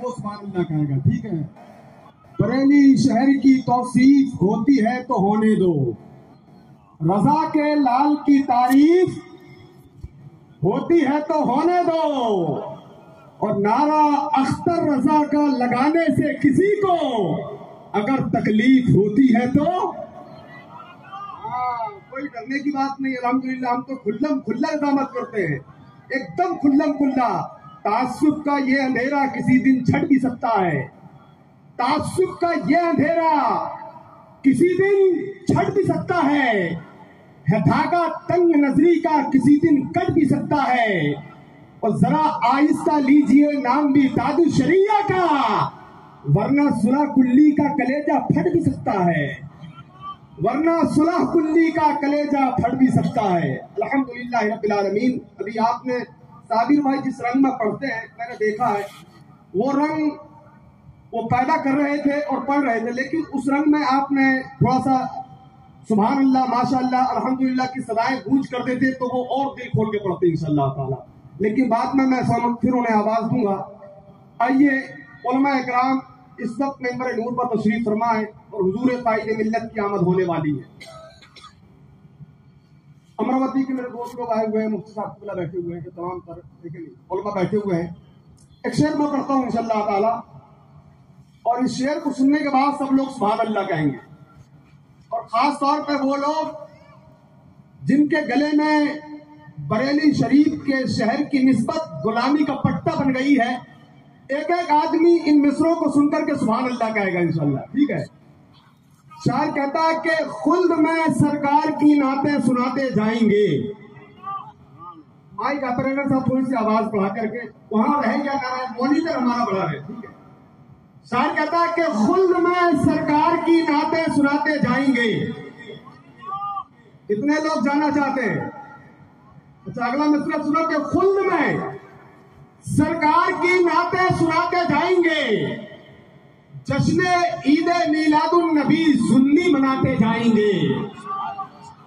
وہ سبحان اللہ کہے گا. ٹھیک ہے. بریلی شہر کی توصیف ہوتی ہے تو ہونے دو, رضا کے لال کی تعریف ہوتی ہے تو ہونے دو, اور نعرہ اختر رضا کا لگانے سے کسی کو اگر تکلیف ہوتی ہے تو کوئی ڈرنے کی بات نہیں. الحمدللہ ہم تو کھلم کھلا اقدامات کرتے ہیں, ایک دم کھلم کھلا. تعصب کا یہ اندھیرا کسی دن چھٹ بھی سکتا ہے, تعصب کا یہ اندھیرا کسی دن چھٹ بھی سکتا ہے, دھاگا تنگ نظری کا کسی دن کٹ بھی سکتا ہے, اور ذرا آہستہ لیجئے نام بھی داد الشریعہ کا, ورنہ صلح کلی کا کلیجہ پھٹ بھی سکتا ہے, ورنہ صلح کلی کا کلیجہ پھٹ بھی سکتا ہے. الحمدللہ رب العالمین. ابھی آپ نے صابر بھائی جس رنگ میں پڑھتے ہیں میں نے دیکھا ہے, وہ رنگ وہ پیدا کر رہے تھے اور پڑھ رہے تھے, لیکن اس رنگ میں آپ نے تھوڑا سا سبحان اللہ ماشاء اللہ الحمدللہ کی صدائیں گونج کر دیتے تو وہ اور دل کھول کے پڑھتے انشاءاللہ تعالی. لیکن بعد میں پھر انہیں آواز دوں گا. آئیے علماء اکرام اس وقت ممبر نور پر تشریف فرمائیں, اور حضور قائد ملت کی آمد ہونے والی ہے. امراوتی کے میرے دوست لوگ آئے ہوئے ہیں, مفتی صاحب بیٹھے ہوئے ہیں, تمام پر لیکن علماء بیٹھے ہوئے ہیں. ایک شعر میں پڑھتا ہوں انشاءاللہ تعالی, اور اس شعر کو سننے کے بعد سب لوگ سبحان اللہ کہیں گے, اور خاص طور پہ وہ لوگ جن کے گلے میں بریلی شریف کے شہر کی نسبت غلامی کا پٹا بن گئی ہے, ایک ایک آدمی ان مصروں کو سن کر کے سبحان اللہ کہے گا انشاءاللہ. ٹھیک ہے. شاعر کہتا ہے کہ خلد میں سرکار کی نعتیں سناتے جائیں گے. مائک آپریٹر صاحب تھوڑی سی آواز بڑھا کر کے وہاں رہے یا نہ رہے, مانیٹر ہمارا بڑھا رہے. ٹھیک ہے. شاعر کہتا ہے کہ خلد میں سرکار کی نعتیں سناتے جائیں گے. کتنے لوگ جانا چاہتے ہیں؟ اچھا اگلا مصرع سنو کہ خلد میں سرکار کی نعتیں سناتے جائیں گے, جشن عید میلاد النبی سنی مناتے جائیں گے.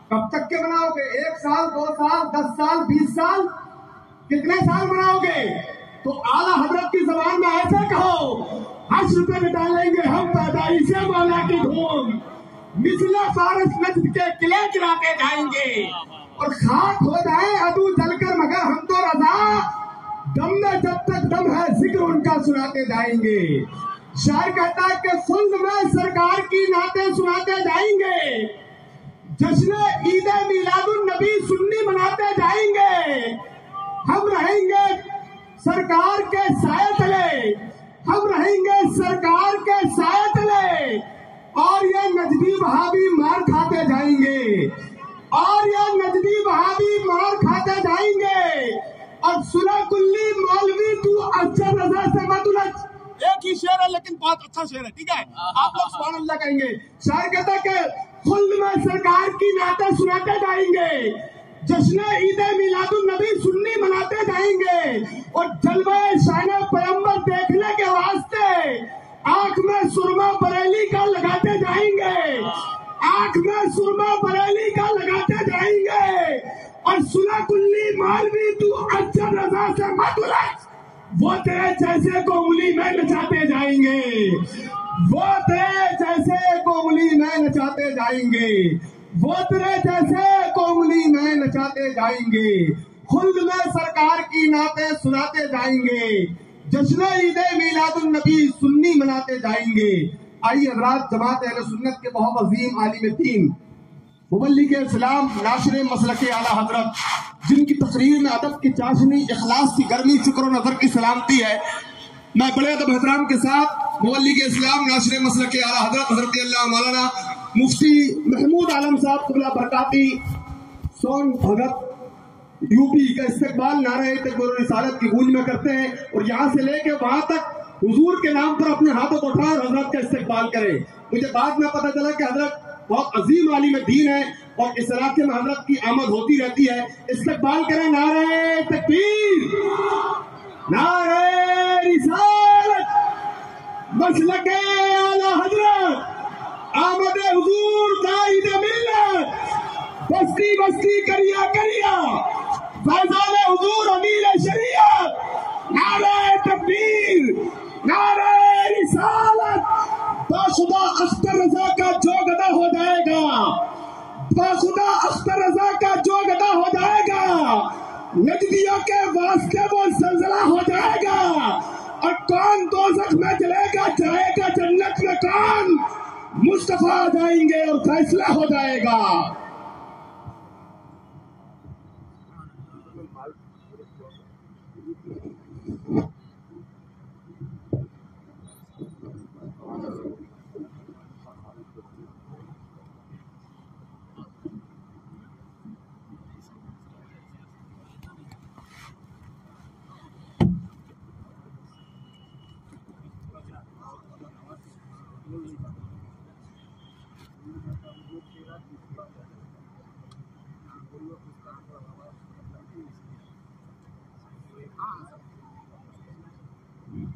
کب تک کے مناؤ گے؟ 1 سال 2 سال 10 سال 20 سال کتنے سال مناؤ گے؟ تو اعلیٰ حضرت کی زبان میں ایسے کہو, حشر پہ ڈالیں گے ہم پیدائش مولا کی دھوم, مثل فارس نجد کے قلعے گراتے جائیں گے, اور خاک ہو جائیں عدو جل کر مگر ہم تو رضا, دم میں جب تک دم ہے ذکر ان کا سناتے جائیں گے. شاعر کہتا ہے کہ خلد میں سرکار کی نعتیں سناتے جائیں گے, جشن عید میلاد النبی سنی مناتے جائیں گے. ہم رہیں گے سرکار کے سائے تلے, ہم رہیں گے سرکار کے سائے تلے, اور یہ نجدی وہابی مار کھاتے جائیں گے, اور یہ نجدی وہابی مار کھاتے جائیں گے. اور صلح کلی مولوی تو اچھا رضا سے مت الجھ. ایک ہی شعر ہے لیکن بہت اچھا شعر ہے. ٹھیک ہے. آپ لوگ سبحان اللہ کہیں گے. شاعر کہتا ہے کہ خلد میں سرکار کی نعتیں سناتے جائیں گے, جشن عید میلاد النبی سنی مناتے جائیں گے, اور جلوہ شان پیغمبر دیکھنے کے واسطے آنکھ میں سرما بریلی کا لگاتے جائیں گے, آنکھ میں سرما بریلی کا لگاتے جائیں گے. اور صلح کلی مولوی تو اچھا رضا سے مت الجھ, وہ تیرے جیسے کو انگلی میں نچاتے جائیں گے, وہ تیرے جیسے کو انگلی میں نچاتے جائیں گے, وہ تیرے جیسے کو انگلی میں نچاتے جائیں گے. خلد میں سرکار کی نعتیں سناتے جائیں گے, جشن عید میلاد النبی سنی مناتے جائیں گے. آئیے حضرات, جماعت اہل سنت کے بہت عظیم عالم دین مبلغ اسلام ناشر مسلک اعلیٰ حضرت, جن کی تقریر میں ادب کی چاشنی, اخلاص کی گرمی, شکر و نظر کی سلامتی ہے, میں بڑے ادب احترام کے ساتھ مبلغ اسلام ناشر مسلک اعلیٰ حضرت حضرت اللہ مولانا مفتی محمود عالم صاحب قبلہ برکاتی سون حضرت یو پی کا استقبال نعرہ تکبیر و رسالت کی گونج میں کرتے ہیں, اور یہاں سے لے کے وہاں تک حضور کے نام پر اپنے ہاتھوں کو اٹھائیں اور حضرت کا استقبال کریں. مجھے بعد میں پتہ چلا کہ حضرت بہت عظیم عالم دین ہے, اور اس علاقے میں حضرت کی آمد ہوتی رہتی ہے. استقبال کریں نعرہ تکبیر, نعرہ رسالت, مسلک اعلیٰ حضرت, آمد حضور قائد ملت, بستی بستی کریا کریا, فیضان حضور امیر شریعت. نعرہ تکبیر, نعرہ باخدا اختر رضا کا جو گدا ہو جائے گا، نجدیوں کے واسطے وہ زلزلہ ہو جائے گا، اور کون دوزخ میں جلے گا جائے گا جنت میں کون، مصطفیٰ آ جائیں گے اور فیصلہ ہو جائے گا۔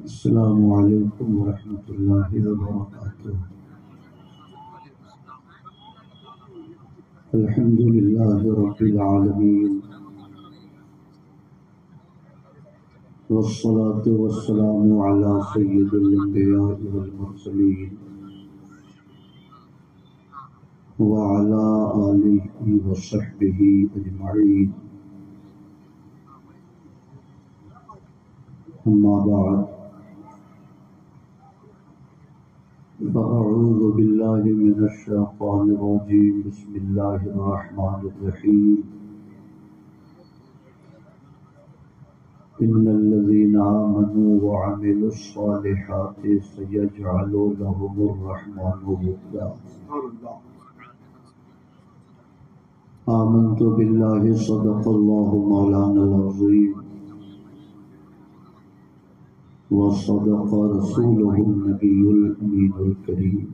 السلام علیکم ورحمۃ اللہ وبرکاتہ۔ الحمد للہ رب العالمین، والصلاة والسلام علی سید الانبیاء والمرسلین وعلی آلہ وصحبہ اجمعین، اما بعد، فأعوذ باللہ من الشیطان الرجیم، بسم اللہ الرحمن الرحیم۔ ان الذین آمنوا وعملوا الصالحات سیجعل لهم الرحمن ودا۔ آمنت باللہ صدق اللہ مولانا العظیم، وصدق رسوله النبی الامین الکریم۔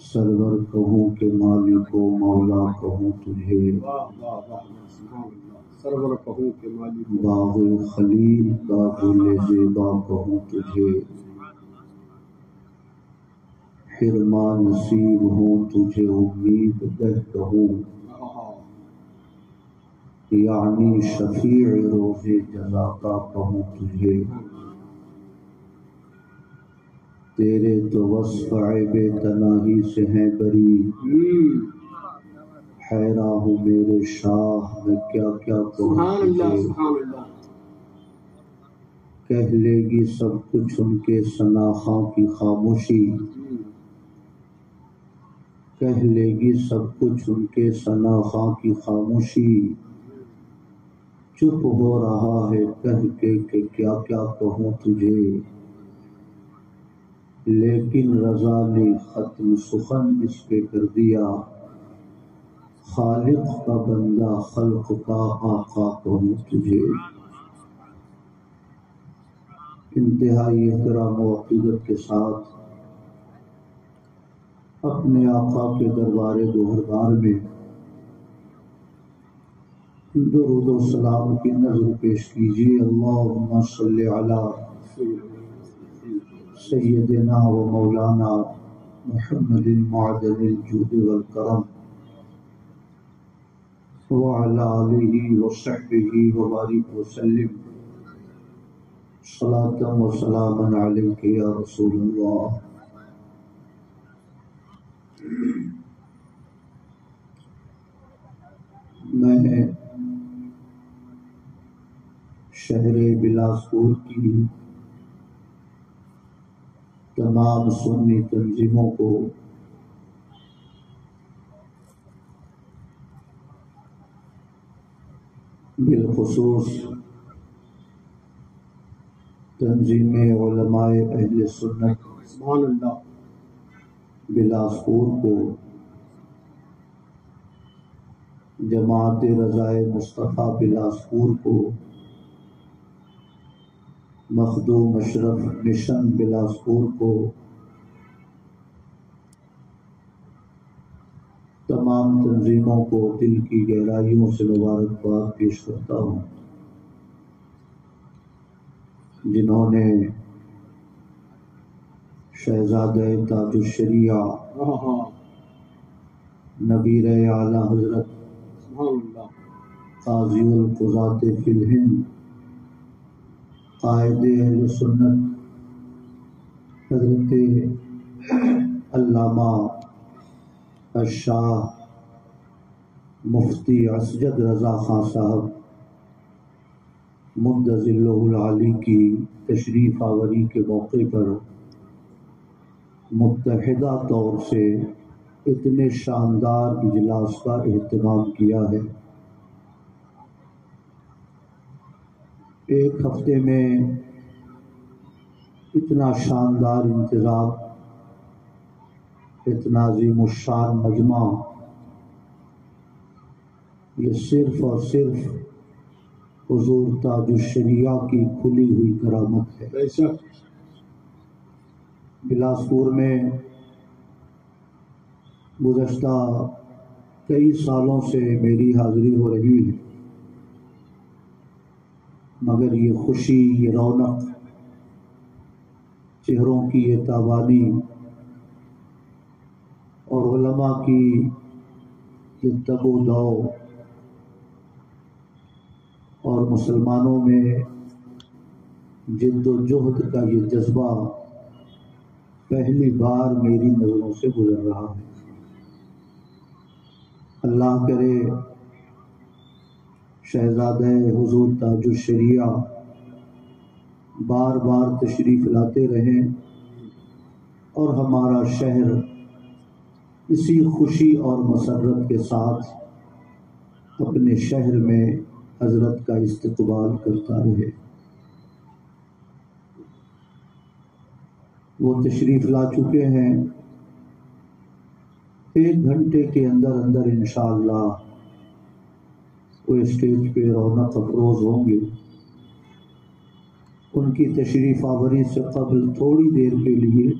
سرور کہوں کہ مالک و مولا کہوں تجھے، سرور کہوں کہ مالک باغ خلیل کا گل زیبا کہوں تجھے، حرمان نصیب ہوں تجھے امید دہ کہوں، یعنی شفیع روز جزا کا کہوں تجھے۔ تیرے تو وصف عیب تناہی سے ہیں بری، حیران ہوں میرے شاہ میں کیا کیا کہوں تجھے۔ کہہ لے گی سب کچھ ان کے ثناخواں کی خاموشی، کہہ لے گی سب کچھ ان کے ثناخواں کی خاموشی، چپ ہو رہا ہے کہہ کے کہ کیا کیا کہوں تجھے۔ لیکن رضا نے ختم سخن اس پہ کر دیا، خالق کا بندہ خلق کا آقا کہوں تجھے۔ انتہائی احترام و عقیدت کے ساتھ اپنے آقا کے دربار گوہردار میں درود و سلام کی نظر پیش کیجیے۔ اللہم صلی علی سیدنا و مولانا محمد معدن الجود والکرم وعلی آلہ وصحبہ وبارک وسلم، صلاۃ و سلاما علیک یا رسول اللہ۔ میں شہر بلاسپور کی تمام سنی تنظیموں کو بالخصوص تنظیم علماء اہل سنت سبحان اللہ بلاسپور کو، جماعت رضائے مصطفیٰ بلاسپور کو، مخدوم اشرف مشن بلاسپور کو، تمام تنظیموں کو دل کی گہرائیوں سے مبارکباد پیش کرتا ہوں، جنہوں نے شہزادہ تاج الشریعہ نبیر اعلیٰ حضرت قاضی القضاۃ فی الہند، قائد اہل سنت حضرت علامہ الشاہ مفتی اسجد رضا خان صاحب مدظ اللہ العالی کی تشریف آوری کے موقع پر متحدہ طور سے اتنے شاندار اجلاس کا اہتمام کیا ہے۔ ایک ہفتے میں اتنا شاندار انتظام، اتنا عظیم الشان مجمع، یہ صرف اور صرف حضور تاج الشریعہ کی کھلی ہوئی کرامت ہے۔ بلاسپور میں گزشتہ کئی سالوں سے میری حاضری ہو رہی ہے، مگر یہ خوشی، یہ رونق، چہروں کی یہ تابانی اور علماء کی یہ تب و دو اور مسلمانوں میں جد و جہد کا یہ جذبہ پہلی بار میری نظروں سے گزر رہا ہے۔ اللہ کرے شہزادہ حضور تاج الشریعہ بار بار تشریف لاتے رہیں اور ہمارا شہر اسی خوشی اور مسرت کے ساتھ اپنے شہر میں حضرت کا استقبال کرتا رہے۔ وہ تشریف لا چکے ہیں، 1 گھنٹے کے اندر اندر انشاءاللہ وہ اسٹیج پہ رونق افروز ہوں گے۔ ان کی تشریف آوری سے قبل تھوڑی دیر کے لیے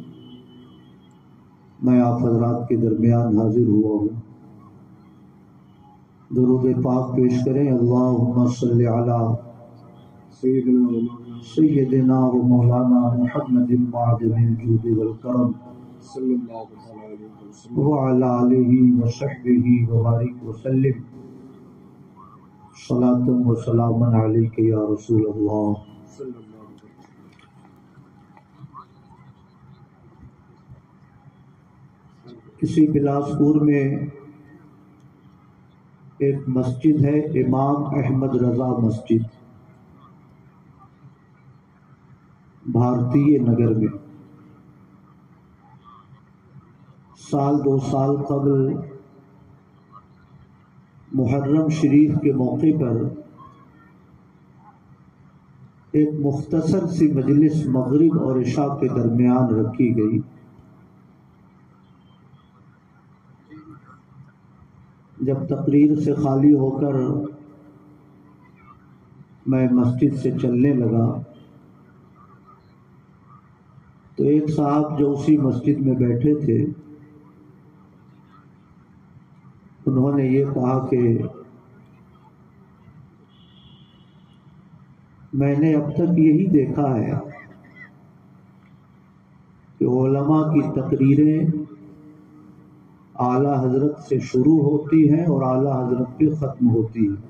میں آپ حضرات کے درمیان حاضر ہوا ہوں۔ درود پاک پیش کریں۔ اللہم صلی علی سیدنا و مولانا محمد معدن الجود والکرم وعلی آلہ وصحبہ وبارک وسلم صلاۃ و سلام علیک یا رسول اللہ۔ اسی بلاسپور میں ایک مسجد ہے، امام احمد رضا مسجد، بھارتی نگر میں۔ سال 2 سال قبل محرم شریف کے موقع پر ایک مختصر سی مجلس مغرب اور عشاء کے درمیان رکھی گئی۔ جب تقریر سے خالی ہو کر میں مسجد سے چلنے لگا تو ایک صاحب جو اسی مسجد میں بیٹھے تھے، انہوں نے یہ کہا کہ میں نے اب تک یہی دیکھا ہے کہ علماء کی تقریریں اعلیٰ حضرت سے شروع ہوتی ہیں اور اعلیٰ حضرت پہ ختم ہوتی ہیں۔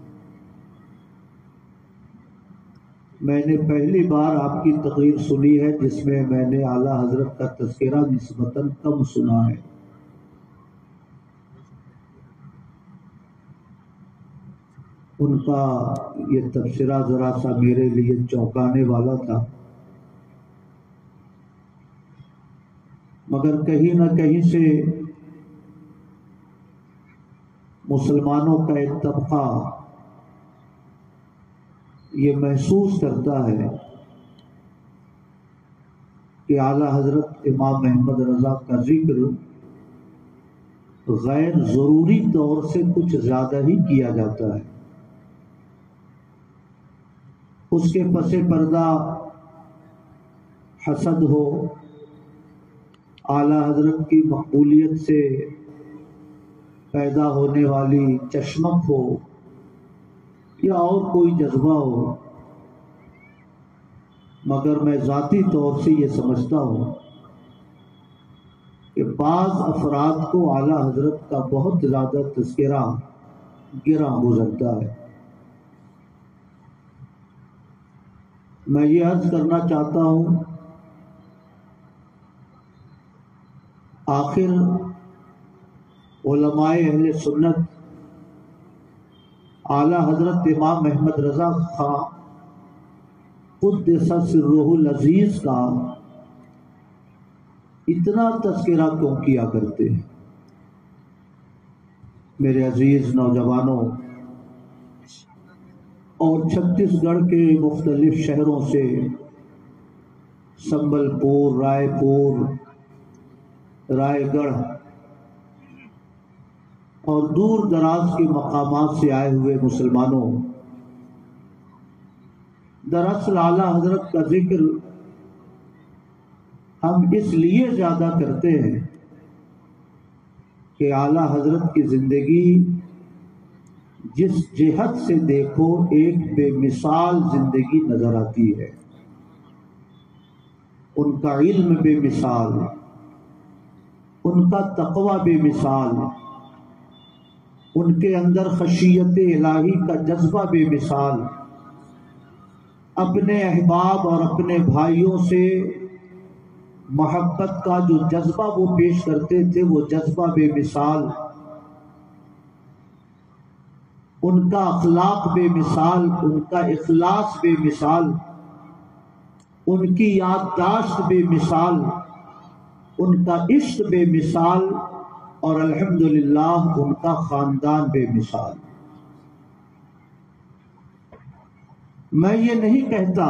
میں نے پہلی بار آپ کی تقریر سنی ہے جس میں نے اعلیٰ حضرت کا تذکرہ نسبتاً کم سنا ہے۔ ان کا یہ تبصرہ ذرا سا میرے لیے چونکانے والا تھا، مگر کہیں نہ کہیں سے مسلمانوں کا ایک طبقہ یہ محسوس کرتا ہے کہ اعلیٰ حضرت امام احمد رضا کا ذکر غیر ضروری طور سے کچھ زیادہ ہی کیا جاتا ہے۔ اس کے پس پردہ حسد ہو، اعلیٰ حضرت کی مقبولیت سے پیدا ہونے والی چشمک ہو یا اور کوئی جذبہ ہو، مگر میں ذاتی طور سے یہ سمجھتا ہوں کہ بعض افراد کو اعلیٰ حضرت کا بہت زیادہ تذکرہ گراں گزرتا ہے۔ میں یہ عرض کرنا چاہتا ہوں آخر علماء اہل سنت اعلیٰ حضرت امام احمد رضا خان قدس سرہ العزیز کا اتنا تذکرہ کیوں کیا کرتے ہیں؟ میرے عزیز نوجوانوں اور چھتیس گڑھ کے مختلف شہروں سے سنبل پور، رائے پور، رائے گڑھ اور دور دراز کے مقامات سے آئے ہوئے مسلمانوں، دراصل اعلیٰ حضرت کا ذکر ہم اس لیے زیادہ کرتے ہیں کہ اعلیٰ حضرت کی زندگی جس جہت سے دیکھو ایک بے مثال زندگی نظر آتی ہے۔ ان کا علم بے مثال، ان کا تقوی بے مثال، ان کے اندر خشیت الہی کا جذبہ بے مثال، اپنے احباب اور اپنے بھائیوں سے محبت کا جو جذبہ وہ پیش کرتے تھے وہ جذبہ بے مثال، ان کا اخلاق بے مثال، ان کا اخلاص بے مثال، ان کی یادداشت بے مثال، ان کا عشق بے مثال، اور الحمدللہ ان کا خاندان بے مثال۔ میں یہ نہیں کہتا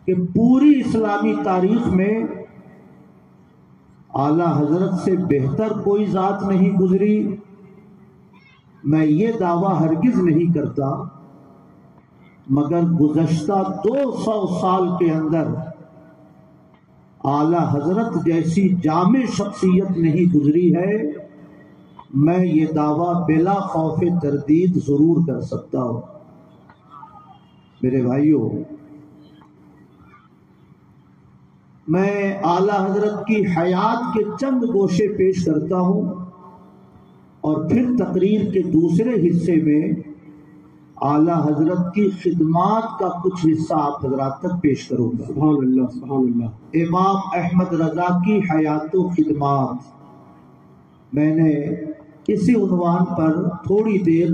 کہ پوری اسلامی تاریخ میں اعلیٰ حضرت سے بہتر کوئی ذات نہیں گزری، میں یہ دعویٰ ہرگز نہیں کرتا، مگر گزشتہ 200 سال کے اندر اعلیٰ حضرت جیسی جامع شخصیت نہیں گزری ہے، میں یہ دعویٰ بلا خوف تردید ضرور کر سکتا ہوں۔ میرے بھائیوں، میں اعلیٰ حضرت کی حیات کے چند گوشے پیش کرتا ہوں اور پھر تقریر کے دوسرے حصے میں اعلیٰ حضرت کی خدمات کا کچھ حصہ آپ حضرات تک پیش کروں گا۔ سبحان اللہ، سبحان اللہ۔ امام احمد رضا کی حیات و خدمات، میں نے اسی عنوان پر تھوڑی دیر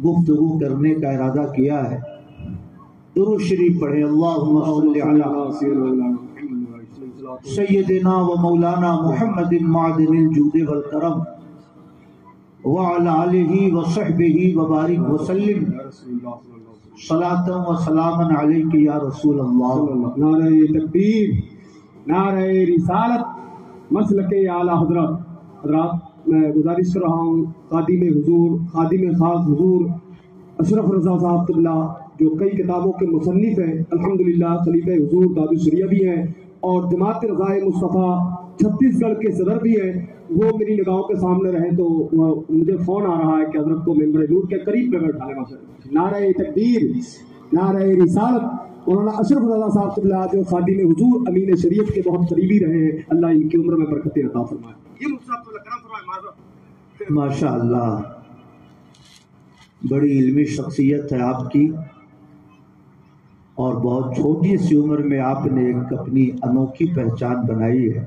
گفتگو کرنے کا ارادہ کیا ہے۔ درود شریف پڑھے، اللہم صلی علی سیدنا و مولانا محمد معدن الجود والکرم وعلی آلہ وصحبہ وبارک وسلم، صلاۃ و سلام علیک یا رسول اللہ۔ نعرہ تکبیر، نعرہ رسالت، مسلک اعلیٰ حضرت۔ حضرات، میں گزارش کر رہا ہوں خادم حضور، خادم خاص حضور اشرف رضا صاحب قبلہ، جو کئی کتابوں کے مصنف ہیں، الحمدللہ خلیفہ حضور داد الشریعہ بھی ہیں اور جماعت رضائے مصطفیٰ چھتیس گڑھ کے صدر بھی ہیں، وہ میری نگاہوں کے سامنے رہے تو مجھے فون آ رہا ہے کہ حضرت کو ممبر نور کے قریب میں بیٹھا لینا چاہیے۔ نعرہ تکبیر، نعرہ رسالت۔ مولانا اشرف رضا صاحب قبلہ جو خادم حضور امین شریعت کے بہت قریبی رہے ہیں، اللہ ان کی عمر میں برکتیں عطا فرمائے۔ یہ مصطفیٰ کرم فرمائے۔ ماشاء اللہ، بڑی علمی شخصیت ہے آپ کی، اور بہت چھوٹی سی عمر میں آپ نے ایک اپنی انوکھی پہچان بنائی ہے۔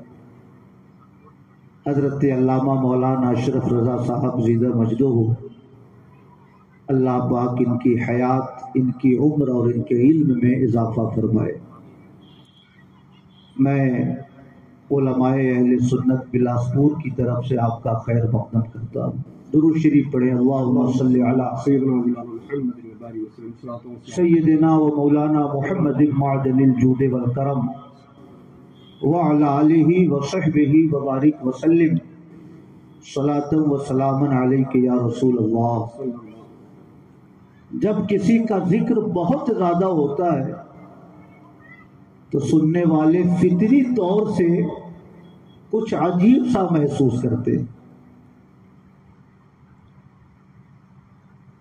حضرت علامہ مولانا اشرف رضا صاحب زیدہ مجدہ ہو، اللہ پاک ان کی حیات، ان کی عمر اور ان کے علم میں اضافہ فرمائے۔ میں علماء اہل سنت بلاسپور کی طرف سے آپ کا خیر مقدم کرتا ہوں۔ درود شریف پڑھیں، اللہم صلی علی سیدنا و مولانا محمد معدن الجود والکرم وعلی آلہ وصحبہ وبارک وسلم، صلاۃ و سلام علیک یا رسول اللہ۔ جب کسی کا ذکر بہت زیادہ ہوتا ہے تو سننے والے فطری طور سے کچھ عجیب سا محسوس کرتے ہیں۔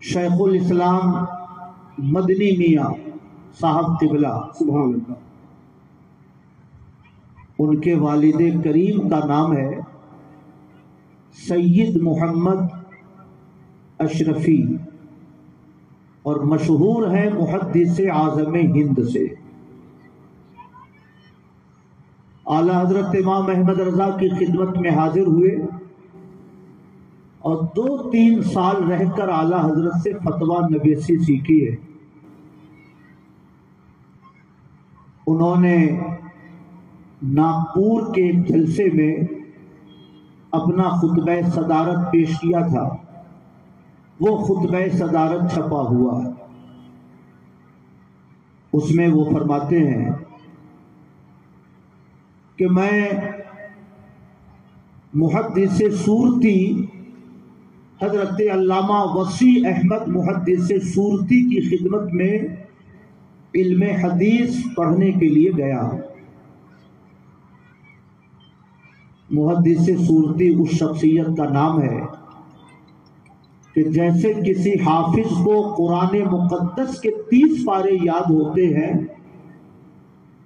شیخ الاسلام مدنی میاں صاحب قبلہ، سبحان اللہ، ان کے والد کریم کا نام ہے سید محمد اشرفی، اور مشہور ہے محدث اعظم ہند سے۔ اعلیٰ حضرت امام احمد رضا کی خدمت میں حاضر ہوئے اور 2-3 سال رہ کر اعلیٰ حضرت سے فتویٰ نویسی سیکھی ہے۔ انہوں نے ناگپور کے ایک جلسے میں اپنا خطبہ صدارت پیش کیا تھا، وہ خطبہ صدارت چھپا ہوا ہے۔ اس میں وہ فرماتے ہیں کہ میں محدث سورتی حضرت علامہ وسیع احمد محدث سورتی کی خدمت میں علم حدیث پڑھنے کے لیے گیا۔ محدث سورتی اس شخصیت کا نام ہے کہ جیسے کسی حافظ کو قرآن مقدس کے 30 پارے یاد ہوتے ہیں،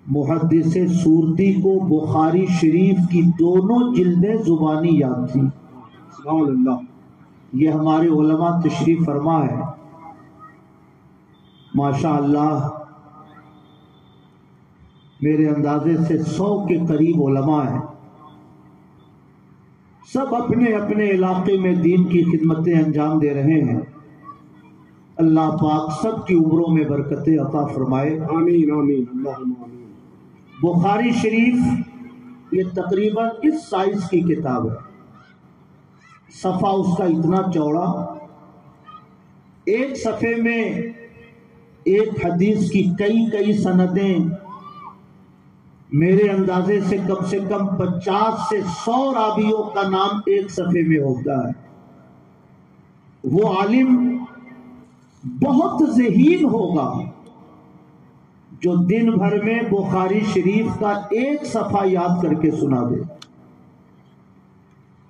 محدث سورتی کو بخاری شریف کی دونوں جلدیں زبانی یاد تھی۔ سبحان اللہ، یہ ہمارے علماء تشریف فرما ہے، ماشاء اللہ میرے اندازے سے 100 کے قریب علماء ہیں، سب اپنے اپنے علاقے میں دین کی خدمتیں انجام دے رہے ہیں۔ اللہ پاک سب کی عمروں میں برکتیں عطا فرمائے، آمین آمین اللہم آمین۔ بخاری شریف یہ تقریباً اس سائز کی کتاب ہے، صفحہ اس کا اتنا چوڑا، ایک صفحے میں ایک حدیث کی کئی سندیں، میرے اندازے سے کم 50 سے 100 راویوں کا نام ایک صفحے میں ہوتا ہے۔ وہ عالم بہت ذہین ہوگا جو دن بھر میں بخاری شریف کا ایک صفحہ یاد کر کے سنا دے،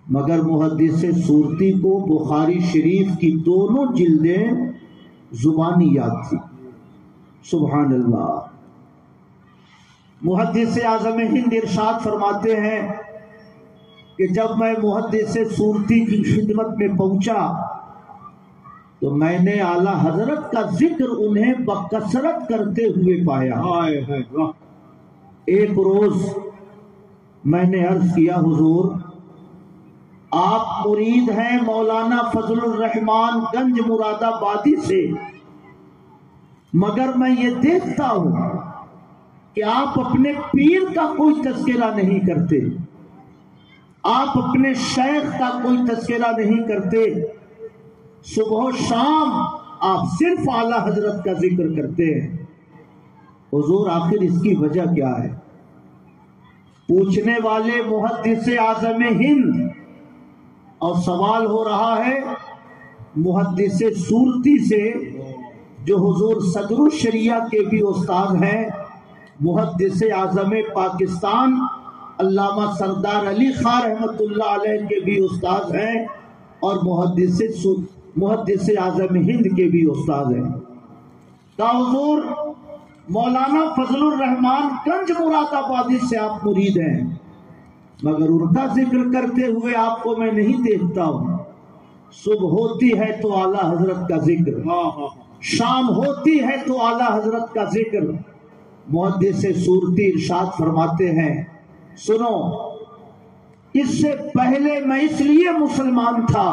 مگر محدث سورتی کو بخاری شریف کی دونوں جلدیں زبانی یاد تھی۔ سبحان اللہ۔ محدث اعظم ہند ارشاد فرماتے ہیں کہ جب میں محدث سورتی کی خدمت میں پہنچا تو میں نے اعلیٰ حضرت کا ذکر انہیں بکثرت کرتے ہوئے پایا۔ ایک روز میں نے عرض کیا، حضور آپ مرید ہیں مولانا فضل الرحمان گنج مراد آبادی سے، مگر میں یہ دیکھتا ہوں کہ آپ اپنے پیر کا کوئی تذکرہ نہیں کرتے، آپ اپنے شیخ کا کوئی تذکرہ نہیں کرتے، صبح و شام آپ صرف اعلیٰ حضرت کا ذکر کرتے ہیں۔ حضور آخر اس کی وجہ کیا ہے؟ پوچھنے والے محدث اعظم ہند، اور سوال ہو رہا ہے محدث سورتی سے جو حضور صدر الشریعہ کے بھی استاد ہیں، محدث اعظم پاکستان علامہ سردار علی خان رحمۃ اللہ علیہ کے بھی استاد ہیں، اور محدث اعظم ہند کے بھی استاد ہیں۔ کہا حضور مولانا فضل الرحمان گنج مراد آبادی سے آپ مرید ہیں، مگر ان کا ذکر کرتے ہوئے آپ کو میں نہیں دیکھتا ہوں۔ صبح ہوتی ہے تو اعلیٰ حضرت کا ذکر، شام ہوتی ہے تو اعلیٰ حضرت کا ذکر۔ محدث سورتی ارشاد فرماتے ہیں، سنو، اس سے پہلے میں اس لیے مسلمان تھا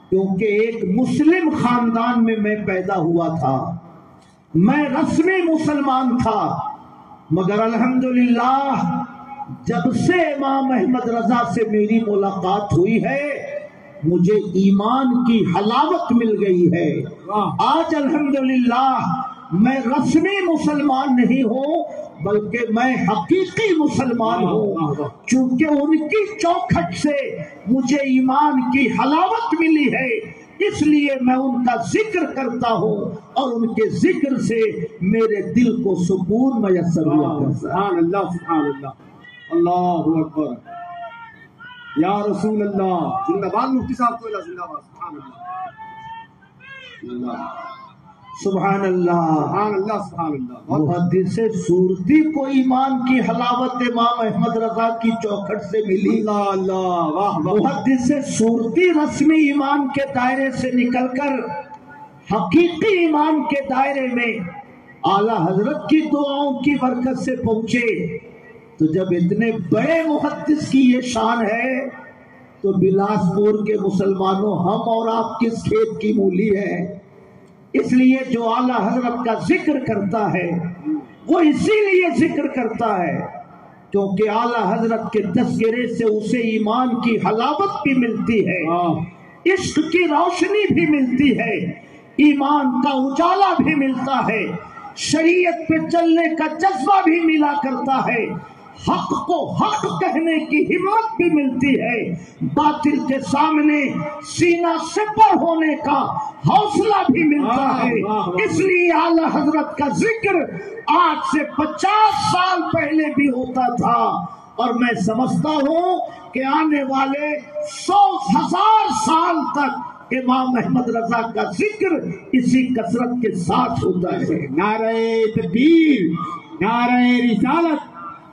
کیونکہ ایک مسلم خاندان میں پیدا ہوا تھا، میں رسمی مسلمان تھا، مگر الحمدللہ جب سے امام احمد رضا سے میری ملاقات ہوئی ہے مجھے ایمان کی حلاوت مل گئی ہے۔ آج الحمدللہ میں رسمی مسلمان نہیں ہوں بلکہ میں حقیقی مسلمان ہوں، چونکہ ان کی چوکھٹ سے مجھے ایمان کی حلاوت ملی ہے، اس لیے میں ان کا ذکر کرتا ہوں اور ان کے ذکر سے میرے دل کو سکون میسر ہوا کرتا ہے۔ سبحان اللہ سبحان اللہ، اللہ اکبر، یا رسول اللہ، زندہ باد مفتی صاحب کو زندہ باد، سبحان اللہ سبحان اللہ سبحان اللہ سبحان اللہ۔ محدث سورتی کو ایمان کی حلاوت امام احمد رضا کی چوکھٹ سے ملی۔ اللہ اللہ، واہ واہ۔ محدث سورتی رسمی ایمان کے دائرے سے نکل کر حقیقی ایمان کے دائرے میں اعلیٰ حضرت کی دعاؤں کی برکت سے پہنچے تو جب اتنے بڑے محدث کی یہ شان ہے تو بلاسپور کے مسلمانوں ہم اور آپ کس کھیت کی مولی ہے؟ اس لیے جو اعلیٰ حضرت کا ذکر کرتا ہے وہ اسی لیے ذکر کرتا ہے کیونکہ اعلیٰ حضرت کے تذکرے سے اسے ایمان کی حلاوت بھی ملتی ہے، عشق کی روشنی بھی ملتی ہے، ایمان کا اجالا بھی ملتا ہے، شریعت پہ چلنے کا جذبہ بھی ملا کرتا ہے، حق کو حق کہنے کی ہمت بھی ملتی ہے، باطل کے سامنے سینہ سپر ہونے کا حوصلہ بھی ملتا ہے۔ اس لیے اعلیٰ حضرت کا ذکر آج سے 50 سال پہلے بھی ہوتا تھا، اور میں سمجھتا ہوں کہ آنے والے 100,000 سال تک امام احمد رضا کا ذکر اسی کثرت کے ساتھ ہوتا ہے۔ نعرہ تکبیر، نعرہ رسالت،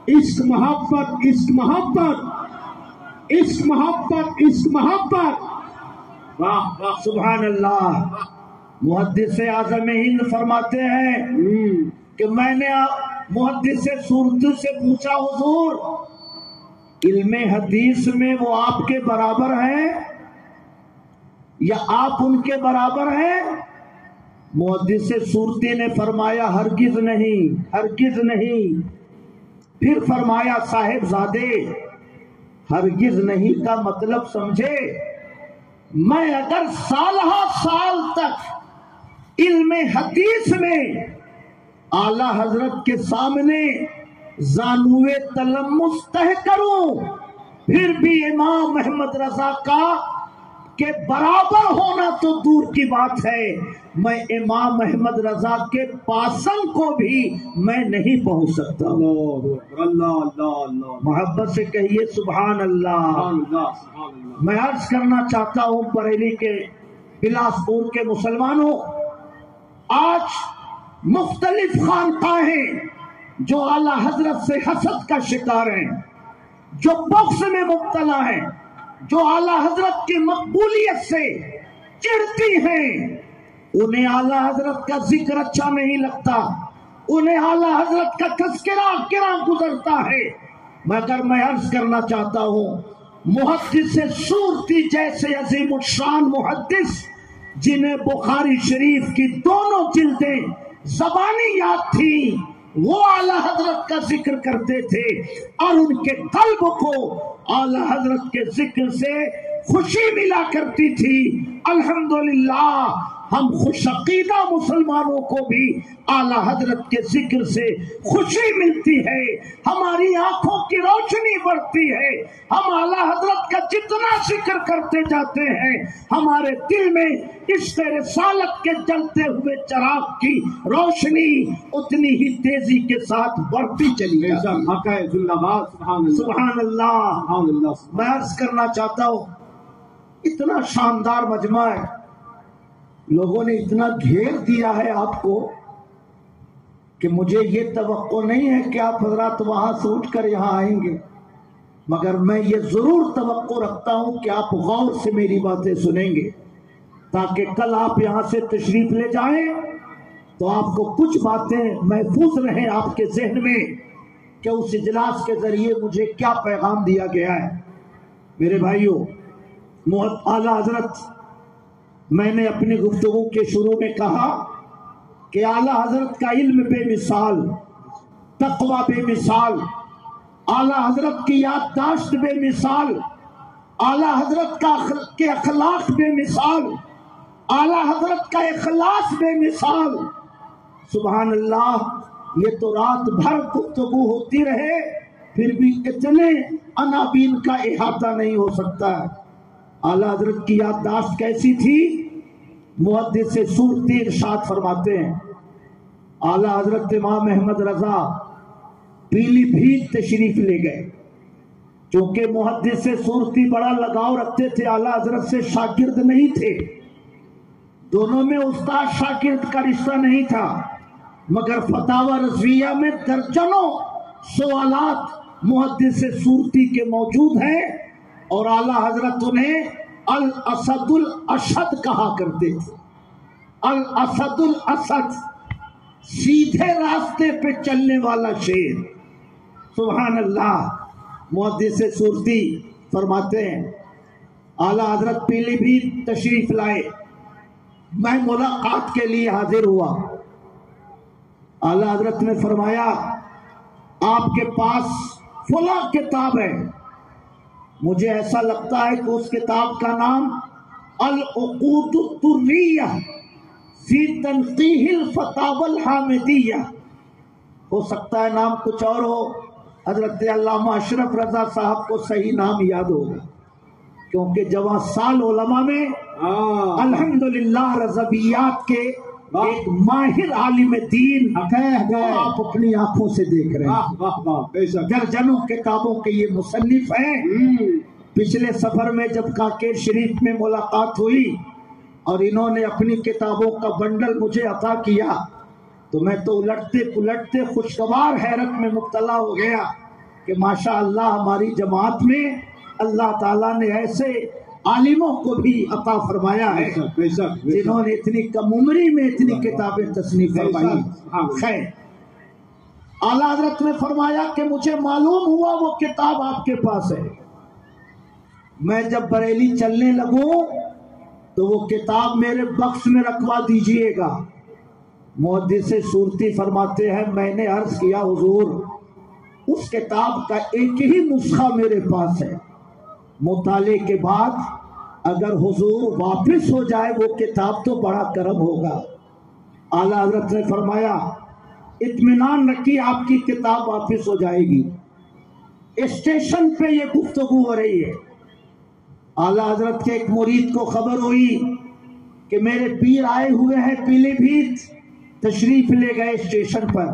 عشق محبت، عشق محبت، عشق محبت، عشق محبت۔ واہ واہ سبحان اللہ۔ محدث اعظم ہند فرماتے ہیں کہ میں نے محدث صورت سے پوچھا، حضور علم حدیث میں وہ آپ کے برابر ہیں یا آپ ان کے برابر ہیں؟ محدث صورتی نے فرمایا ہرگز نہیں، ہرگز نہیں۔ پھر فرمایا صاحب زادے ہرگز نہیں کا مطلب سمجھے، میں اگر سالہ سال تک علم حدیث میں اعلیٰ حضرت کے سامنے زانوے تلمس تہ کروں پھر بھی امام احمد رضا کا کے برابر ہونا تو دور کی بات ہے، میں امام احمد رضا کے پاسنگ کو بھی میں نہیں پہنچ سکتا۔ محبت سے کہیے سبحان اللہ۔ میں عرض کرنا چاہتا ہوں بریلی کے بلاسپور کے مسلمانوں، آج مختلف خانقاہیں جو اعلیٰ حضرت سے حسد کا شکار ہیں، جو بغض میں مبتلا ہیں، جو اعلیٰ حضرت کی مقبولیت سے چڑھتی ہیں، انہیں اعلیٰ حضرت کا ذکر اچھا نہیں لگتا، انہیں اعلیٰ حضرت کا تذکرہ گراں گزرتا ہے، مگر میں عرض کرنا چاہتا ہوں محدث صورتی جیسے عظیم الشان محدث جنہیں بخاری شریف کی دونوں جلدیں زبانی یاد تھی، وہ اعلیٰ حضرت کا ذکر کرتے تھے اور ان کے قلب کو اعلیٰ حضرت کے ذکر سے خوشی ملا کرتی تھی۔ الحمدللہ ہم خوش عقیدہ مسلمانوں کو بھی اعلیٰ حضرت کے ذکر سے خوشی ملتی ہے، ہماری آنکھوں کی روشنی بڑھتی ہے، ہم اعلیٰ حضرت کا جتنا ذکر کرتے جاتے ہیں ہمارے دل میں عشق رسالت کے جلتے ہوئے چراغ کی روشنی اتنی ہی تیزی کے ساتھ بڑھتی چلی جاتی ہے۔ سبحان اللہ۔ میں عرض کرنا چاہتا ہوں اتنا شاندار مجمع ہے، لوگوں نے اتنا گھیر دیا ہے آپ کو کہ مجھے یہ توقع نہیں ہے کہ آپ حضرات وہاں سے اٹھ کر یہاں آئیں گے، مگر میں یہ ضرور توقع رکھتا ہوں کہ آپ غور سے میری باتیں سنیں گے تاکہ کل آپ یہاں سے تشریف لے جائیں تو آپ کو کچھ باتیں محفوظ رہیں آپ کے ذہن میں کہ اس اجلاس کے ذریعے مجھے کیا پیغام دیا گیا ہے۔ میرے بھائیوں، اعلیٰ حضرت، میں نے اپنی گفتگو کے شروع میں کہا کہ اعلیٰ حضرت کا علم بے مثال، تقوی بے مثال، اعلیٰ حضرت کی یادداشت بے مثال، اعلیٰ حضرت کے اخلاق بے مثال، اعلیٰ حضرت کا اخلاص بے مثال۔ سبحان اللہ، یہ تو رات بھر گفتگو ہوتی رہے پھر بھی اتنے عناوین کا احاطہ نہیں ہو سکتا ہے۔ اعلیٰ حضرت کی یادداشت کیسی تھی؟ محدث صورتی ارشاد فرماتے ہیں، اعلیٰ حضرت امام احمد رضا پیلی بھیت تشریف لے گئے، چونکہ محدث صورتی بڑا لگاؤ رکھتے تھے، اعلیٰ حضرت سے شاگرد نہیں تھے، دونوں میں استاد شاگرد کا رشتہ نہیں تھا، مگر فتاوی رضویہ میں درجنوں سوالات محدث صورتی کے موجود ہیں اور اعلیٰ حضرت انہیں الاسد الاشد کہا کرتے تھے۔ الاسد الاسد، سیدھے راستے پہ چلنے والا شیر، سبحان اللہ. محدث صورتی فرماتے ہیں اعلیٰ حضرت پیلی بھیت تشریف لائے. میں ملاقات کے لیے حاضر ہوا. اعلیٰ حضرت نے فرمایا آپ کے پاس فلاں کتاب ہے. مجھے ایسا لگتا ہے کہ اس کتاب کا نام العقود الدریہ فی تنقیح الفتاوی الحامدیہ. ہو سکتا ہے نام کچھ اور ہو. حضرت علامہ اشرف رضا صاحب کو صحیح نام یاد ہوگا کیونکہ جوان سال علماء میں الحمدللہ رضویات کے ایک ماہر عالم دین آپ اپنی آنکھوں سے دیکھ رہے ہیں. درجنوں کتابوں کے یہ مصنف ہیں. پچھلے سفر میں جب کاکیر شریف میں ملاقات ہوئی اور انہوں نے اپنی کتابوں کا بنڈل مجھے عطا کیا تو میں تو الٹتے پلٹتے خوشگوار حیرت میں مبتلا ہو گیا کہ ماشاء اللہ ہماری جماعت میں اللہ تعالیٰ نے ایسے عالموں کو بھی عطا فرمایا ہے جنہوں نے اتنی کم عمری میں اتنی کتابیں تصنیف فرمائی. خیر اعلیٰ حضرت نے فرمایا کہ مجھے معلوم ہوا وہ کتاب آپ کے پاس ہے. میں جب بریلی چلنے لگوں تو وہ کتاب میرے بکس میں رکھوا دیجئے گا. محدث صورتی فرماتے ہیں میں نے عرض کیا حضور اس کتاب کا ایک ہی نسخہ میرے پاس ہے. مطالعے کے بعد اگر حضور واپس ہو جائے وہ کتاب تو بڑا کرم ہوگا. اعلیٰ حضرت نے فرمایا اطمینان رکھیے آپ کی کتاب واپس ہو جائے گی. اسٹیشن پہ یہ گفتگو ہو رہی ہے. اعلیٰ حضرت کے ایک مرید کو خبر ہوئی کہ میرے پیر آئے ہوئے ہیں پیلی بھیت. تشریف لے گئے اسٹیشن پر.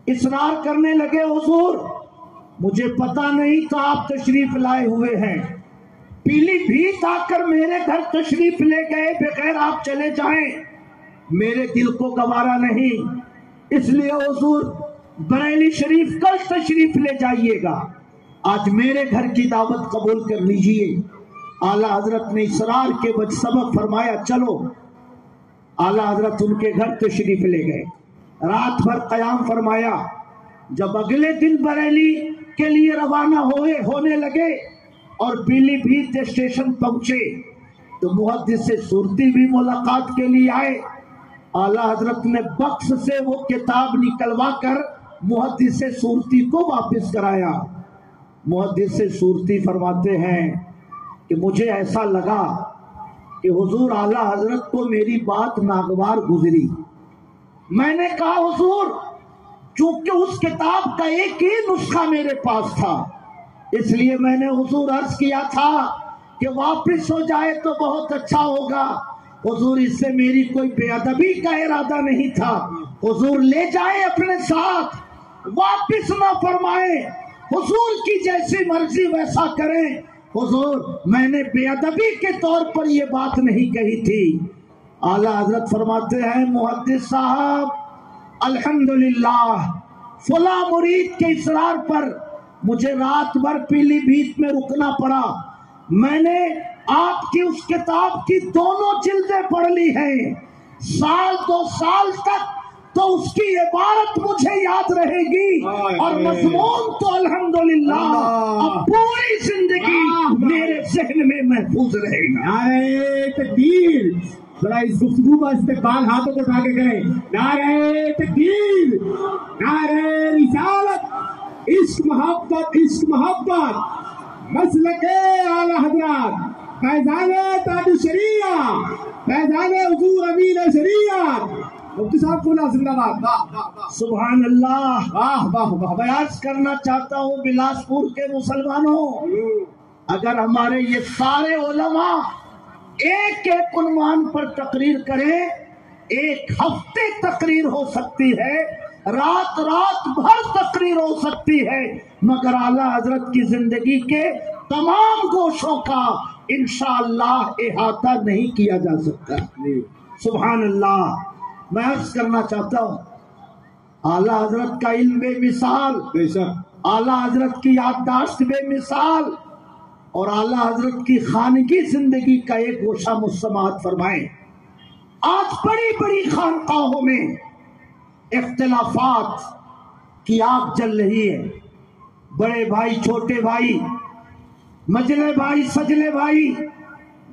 اصرار کرنے لگے حضور مجھے پتا نہیں تھا آپ تشریف لائے ہوئے ہیں. پیلی بھیت آ کر میرے گھر تشریف لے گئے بغیر آپ چلے جائیں. میرے دل کو گوارا نہیں. اس لیے حضور بریلی شریف کل تشریف لے جائیے گا. آج میرے گھر کی دعوت قبول کر لیجئے. اعلیٰ حضرت نے اصرار کے وجہ سبب فرمایا چلو. اعلیٰ حضرت ان کے گھر تشریف لے گئے. رات بھر قیام فرمایا. جب اگلے دن بریلی کے لیے روانہ ہونے لگے اور پیلی بھیت اسٹیشن پہنچے تو محدث صورتی بھی ملاقات کے لیے آئے. اعلیٰ حضرت نے بکس سے وہ کتاب نکلوا کر محدث صورتی کو واپس کرایا. محدث صورتی فرماتے ہیں کہ مجھے ایسا لگا کہ حضور اعلیٰ حضرت کو میری بات ناگوار گزری. میں نے کہا حضور چونکہ اس کتاب کا ایک ہی نسخہ میرے پاس تھا اس لیے میں نے حضور عرض کیا تھا کہ واپس ہو جائے تو بہت اچھا ہوگا. حضور اس سے میری کوئی بے ادبی کا ارادہ نہیں تھا. حضور لے جائے اپنے ساتھ واپس نہ فرمائے. حضور کی جیسی مرضی ویسا کریں. حضور میں نے بے ادبی کے طور پر یہ بات نہیں کہی تھی. اعلیٰ حضرت فرماتے ہیں محدث صاحب الحمدللہ فلاں مرید کے اصرار پر مجھے رات بھر پیلی بھیت میں رکنا پڑا. میں نے آپ کی اس کتاب کی دونوں جلدیں پڑھ لی ہیں. سال 2 سال تک تو اس کی عبارت مجھے یاد رہے گی اور مضمون تو الحمدللہ اب پوری زندگی میرے ذہن میں محفوظ رہے گا. نعرہ تکبیر. ذرا اس گفتگو کا استقبال ہاتھوں کو اٹھا کے کریں. نعرہ تکبیر. نعرہ رسالت. عشق محبت مسلک اعلی حضرات فیضان تاج الشریعہ فیضان حضور امین شریعت مفتی صاحب کو زندہ باد. سبحان اللہ. بیان کرنا چاہتا ہوں بلاسپور کے مسلمانوں اگر ہمارے یہ سارے علماء ایک ایک عنوان پر تقریر کریں 1 ہفتے تقریر ہو سکتی ہے. رات بھر تقریر ہو سکتی ہے مگر اعلیٰ حضرت کی زندگی کے تمام گوشوں کا انشاءاللہ احاطہ نہیں کیا جا سکتا. سبحان اللہ. میں عرض کرنا چاہتا ہوں اعلیٰ حضرت کا علم بے مثال, اعلیٰ حضرت کی یادداشت بے مثال اور اعلیٰ حضرت کی خانگی زندگی کا ایک گوشہ مجسمات فرمائیں. آج بڑی بڑی خانقاہوں میں اختلافات کی آگ جل رہی ہے. بڑے بھائی چھوٹے بھائی، مجلے بھائی سجلے بھائی،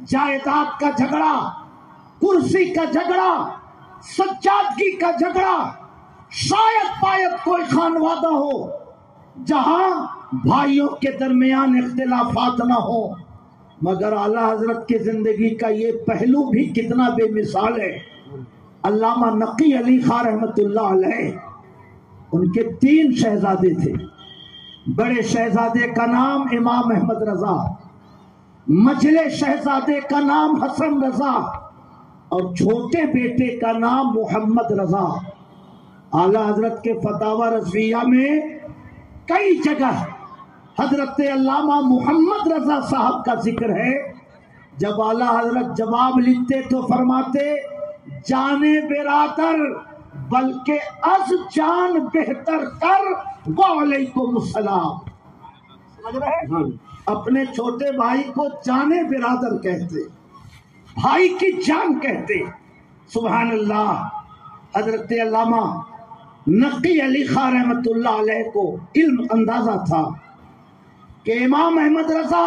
جائیداد کا جھگڑا، کرسی کا جھگڑا، سجادگی کا جھگڑا، شاید پایت کوئی خانوادہ ہو جہاں بھائیوں کے درمیان اختلافات نہ ہو، مگر اعلیٰ حضرت کی زندگی کا یہ پہلو بھی کتنا بے مثال ہے۔ علامہ نقی علی خاں رحمۃ اللہ علیہ، ان کے 3 شہزادے تھے۔ بڑے شہزادے کا نام امام احمد رضا، مجلے شہزادے کا نام حسن رضا، اور چھوٹے بیٹے کا نام محمد رضا۔ اعلیٰ حضرت کے فتاوی رضویہ میں کئی جگہ حضرت علامہ محمد رضا صاحب کا ذکر ہے۔ جب اعلیٰ حضرت جواب لکھتے تو فرماتے جانے برادر بلکہ از جان بہتر کر وعلیکم السلام۔ سمجھ رہے؟ اپنے چھوٹے بھائی کو جانے برادر کہتے، بھائی کی جان کہتے۔ سبحان اللہ۔ حضرت علامہ نقی علی خاں رحمۃ اللہ علیہ کو علم اندازہ تھا کہ امام احمد رضا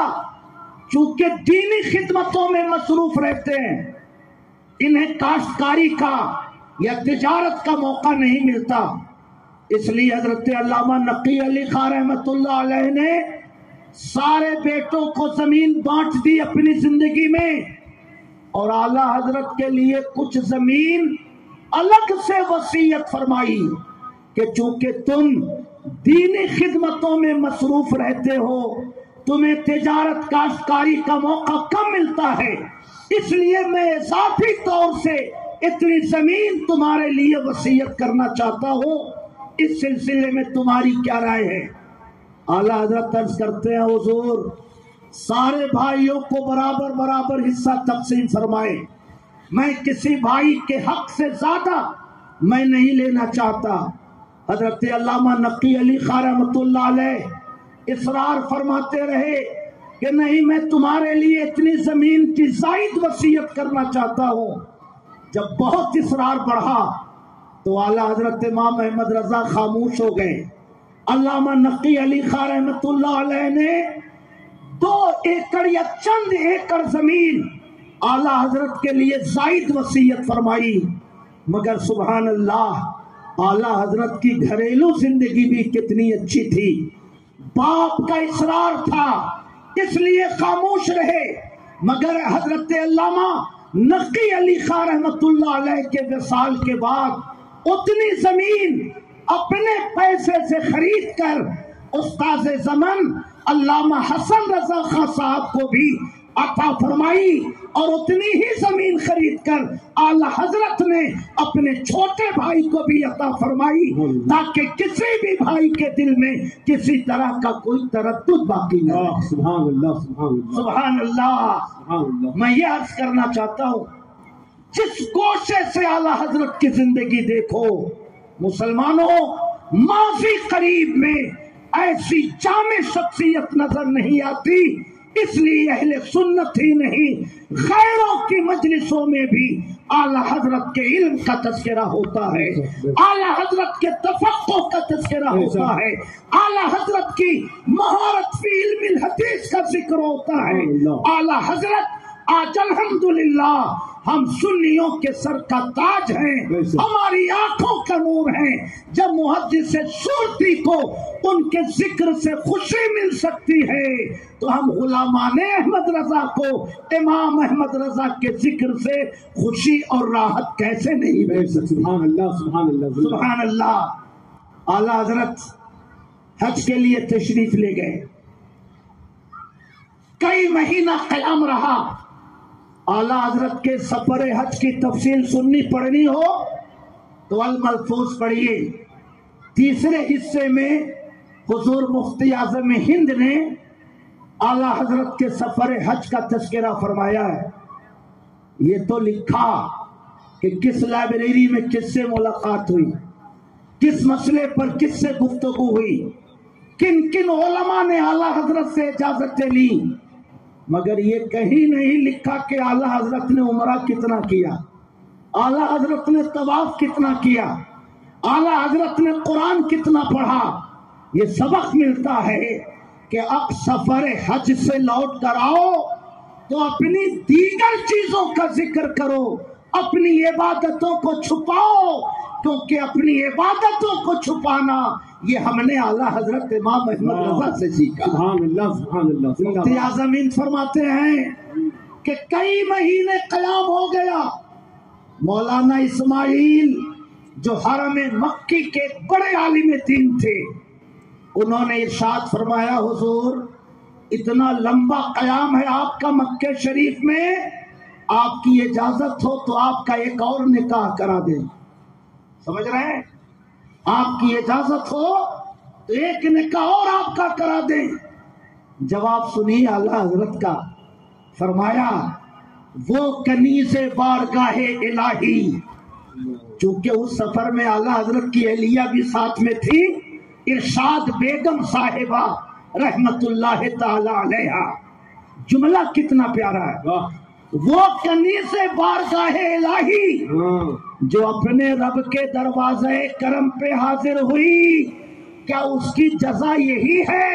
چونکہ دینی خدمتوں میں مصروف رہتے ہیں، انہیں کاشتکاری کا یا تجارت کا موقع نہیں ملتا، اس لیے حضرت علامہ نقی علی خاں رحمۃ اللہ علیہ نے سارے بیٹوں کو زمین بانٹ دی اپنی زندگی میں، اور اعلیٰ حضرت کے لیے کچھ زمین الگ سے وصیت فرمائی کہ چونکہ تم دینی خدمتوں میں مصروف رہتے ہو، تمہیں تجارت کاشتکاری کا موقع کم ملتا ہے، اس لیے میں ذاتی طور سے اتنی زمین تمہارے لیے وصیت کرنا چاہتا ہوں، اس سلسلے میں تمہاری کیا رائے ہے؟ اعلیٰ حضرت عرض کرتے ہیں حضور سارے بھائیوں کو برابر برابر حصہ تقسیم فرمائے، میں کسی بھائی کے حق سے زیادہ میں نہیں لینا چاہتا۔ حضرت علامہ نقی علی خاں رحمۃ اللہ علیہ اصرار فرماتے رہے کہ نہیں، میں تمہارے لیے اتنی زمین کی زائد وصیت کرنا چاہتا ہوں۔ جب بہت اصرار بڑھا تو اعلیٰ حضرت امام احمد رضا خاموش ہو گئے۔ علامہ نقی علی خاں رحمۃ اللہ علیہ نے 2 ایکڑ یا چند ایکڑ زمین اعلیٰ حضرت کے لیے زائد وصیت فرمائی، مگر سبحان اللہ اعلیٰ حضرت کی گھریلو زندگی بھی کتنی اچھی تھی۔ باپ کا اصرار تھا اس لیے خاموش رہے، مگر حضرت علامہ نقی علی خاں رحمۃ اللہ علیہ کے وصال کے بعد اتنی زمین اپنے پیسے سے خرید کر استاذ زمن علامہ حسن رضا خاں صاحب کو بھی عطا فرمائی، اور اتنی ہی زمین خرید کر اعلیٰ حضرت نے اپنے چھوٹے بھائی کو بھی عطا فرمائی، تاکہ کسی بھی بھائی کے دل میں کسی طرح کا کوئی تردد باقی نہ رہے۔ سبحان اللہ، سبحان اللہ، سبحان اللہ۔ سبحان اللہ۔ میں یہ عرض کرنا چاہتا ہوں، جس گوشے سے اعلیٰ حضرت کی زندگی دیکھو، مسلمانوں ماضی قریب میں ایسی جامع شخصیت نظر نہیں آتی، اس لیے اہل سنت ہی نہیں غیروں کی مجلسوں میں بھی اعلیٰ حضرت کے علم کا تذکرہ ہوتا ہے، اعلیٰ حضرت کے تفقہ کا تذکرہ ہوتا ہے، اعلیٰ حضرت کی مہارت فی علم الحدیث کا ذکر ہوتا ہے۔ اعلیٰ حضرت آج الحمدللہ ہم سنیوں کے سر کا تاج ہیں، ہماری آنکھوں کا نور ہیں۔ جب محدث سورتی کو ان کے ذکر سے خوشی مل سکتی ہے تو ہم غلامان احمد رضا کو امام احمد رضا کے ذکر سے خوشی اور راحت کیسے نہیں مل سکتی؟ سبحان اللہ، سبحان اللہ، سبحان اللہ۔ اعلیٰ حضرت حج کے لیے تشریف لے گئے، کئی مہینہ قیام رہا۔ اعلیٰ حضرت کے سفر حج کی تفصیل سننی پڑھنی ہو تو الملفوظ پڑھیے۔ تیسرے حصے میں حضور مفتی اعظم ہند نے اعلیٰ حضرت کے سفر حج کا تذکرہ فرمایا ہے۔ یہ تو لکھا کہ کس لائبریری میں کس سے ملاقات ہوئی، کس مسئلے پر کس سے گفتگو ہوئی، کن کن علماء نے اعلیٰ حضرت سے اجازتیں لی، مگر یہ کہیں نہیں لکھا کہ اعلیٰ حضرت نے عمرہ کتنا کیا، اعلیٰ حضرت نے طواف کتنا کیا، اعلیٰ حضرت نے قرآن کتنا پڑھا۔ یہ سبق ملتا ہے کہ اب سفر حج سے لوٹ کر آؤ تو اپنی دیگر چیزوں کا ذکر کرو، اپنی عبادتوں کو چھپاؤ، کیونکہ اپنی عبادتوں کو چھپانا یہ ہم نے اعلیٰ حضرت امام احمد رضا سے سیکھا۔ سبحان اللہ سبحان اللہ۔ مفتی اعظم فرماتے ہیں کہ کئی مہینے قیام ہو گیا، مولانا اسماعیل جو حرم مکی کے بڑے عالم دین تھے، انہوں نے ارشاد فرمایا حضور اتنا لمبا قیام ہے آپ کا مکہ شریف میں، آپ کی اجازت ہو تو آپ کا ایک اور نکاح کرا دیں۔ سمجھ رہے ہیں؟ آپ کی اجازت ہو تو ایک نکاح اور آپ کا کرا دیں۔ جواب سنیے اعلیٰ حضرت کا، فرمایا وہ کنیز بارگاہ الہی، چونکہ اس سفر میں اعلیٰ حضرت کی اہلیہ بھی ساتھ میں تھی، ارشاد بیگم صاحبہ رحمت اللہ تعالی علیہ، جملہ کتنا پیارا ہے، وہ کنیز بارگاہ الہی جو اپنے رب کے دروازے کرم پہ حاضر ہوئی، کیا اس کی جزا یہی ہے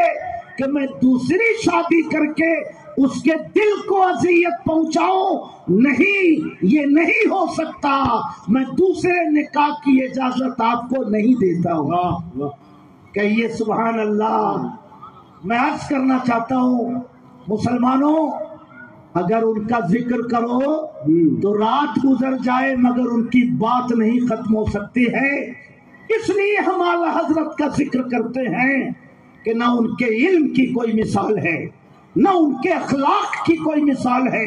کہ میں دوسری شادی کر کے اس کے دل کو اذیت پہنچاؤں؟ نہیں، یہ نہیں ہو سکتا، میں دوسرے نکاح کی اجازت آپ کو نہیں دیتا ہوں۔ کہیے سبحان اللہ۔ میں عرض کرنا چاہتا ہوں مسلمانوں، اگر ان کا ذکر کرو تو رات گزر جائے مگر ان کی بات نہیں ختم ہو سکتی ہے، اس لیے ہم اعلیٰ حضرت کا ذکر کرتے ہیں کہ نہ ان کے علم کی کوئی مثال ہے، نہ ان کے اخلاق کی کوئی مثال ہے،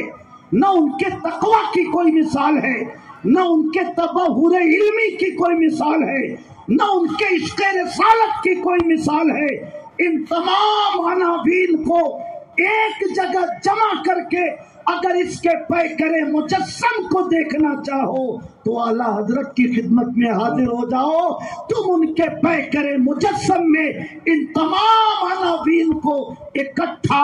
نہ ان کے تقوی کی کوئی مثال ہے، نہ ان کے تبحر علمی کی کوئی مثال ہے، نہ ان کے عشق رسالت کی کوئی مثال ہے۔ ان تمام عناوین کو ایک جگہ جمع کر کے اگر اس کے پیکر مجسم کو دیکھنا چاہو تو اعلیٰ حضرت کی خدمت میں حاضر ہو جاؤ، تم ان کے پیکر مجسم میں ان تمام عناوین کو اکٹھا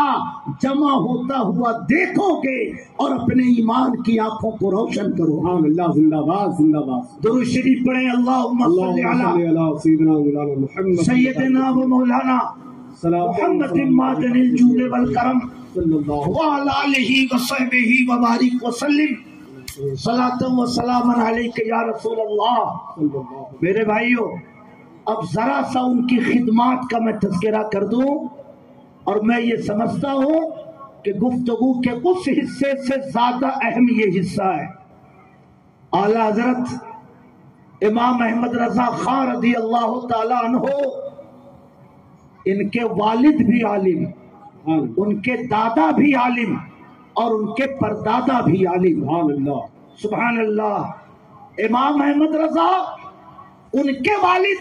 جمع ہوتا ہوا دیکھو گے اور اپنے ایمان کی آنکھوں کو روشن کرو۔ سبحان اللہ، زندہ باد زندہ باد۔ درود شریف پڑھیں، اللہم صلی علی سیدنا مولانا محمد سیدنا و مولانا محمد معدن الجود والکرم وعلی آلہ وصحبہ وبارک وسلم، صلاۃ و سلام علیک یا رسول اللہ۔ میرے بھائیو، اب ذرا سا ان کی خدمات کا میں تذکرہ کر دوں، اور میں یہ سمجھتا ہوں کہ گفتگو کے اس حصے سے زیادہ اہم یہ حصہ ہے۔ اعلیٰ حضرت امام احمد رضا خان رضی اللہ تعالی عنہ، ان کے والد بھی عالم، ان کے دادا بھی عالم، اور ان کے پردادا بھی عالم۔ سبحان اللہ سبحان اللہ۔ امام احمد رضا، ان کے والد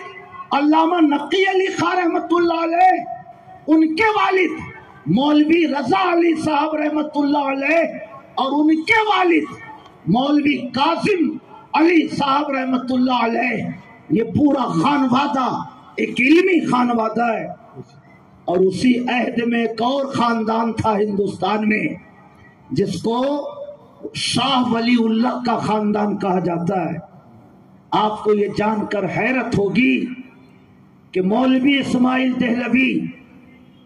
علامہ نقی علی خان رحمت اللہ علیہ، ان کے والد مولوی رضا علی صاحب رحمت اللہ علیہ، اور ان کے والد مولوی قاسم علی صاحب رحمت اللہ علیہ۔ یہ پورا خانوادہ ایک علمی خانوادہ ہے، اور اسی عہد میں ایک اور خاندان تھا ہندوستان میں جس کو شاہ ولی اللہ کا خاندان کہا جاتا ہے۔ آپ کو یہ جان کر حیرت ہوگی کہ مولوی اسماعیل دہلوی،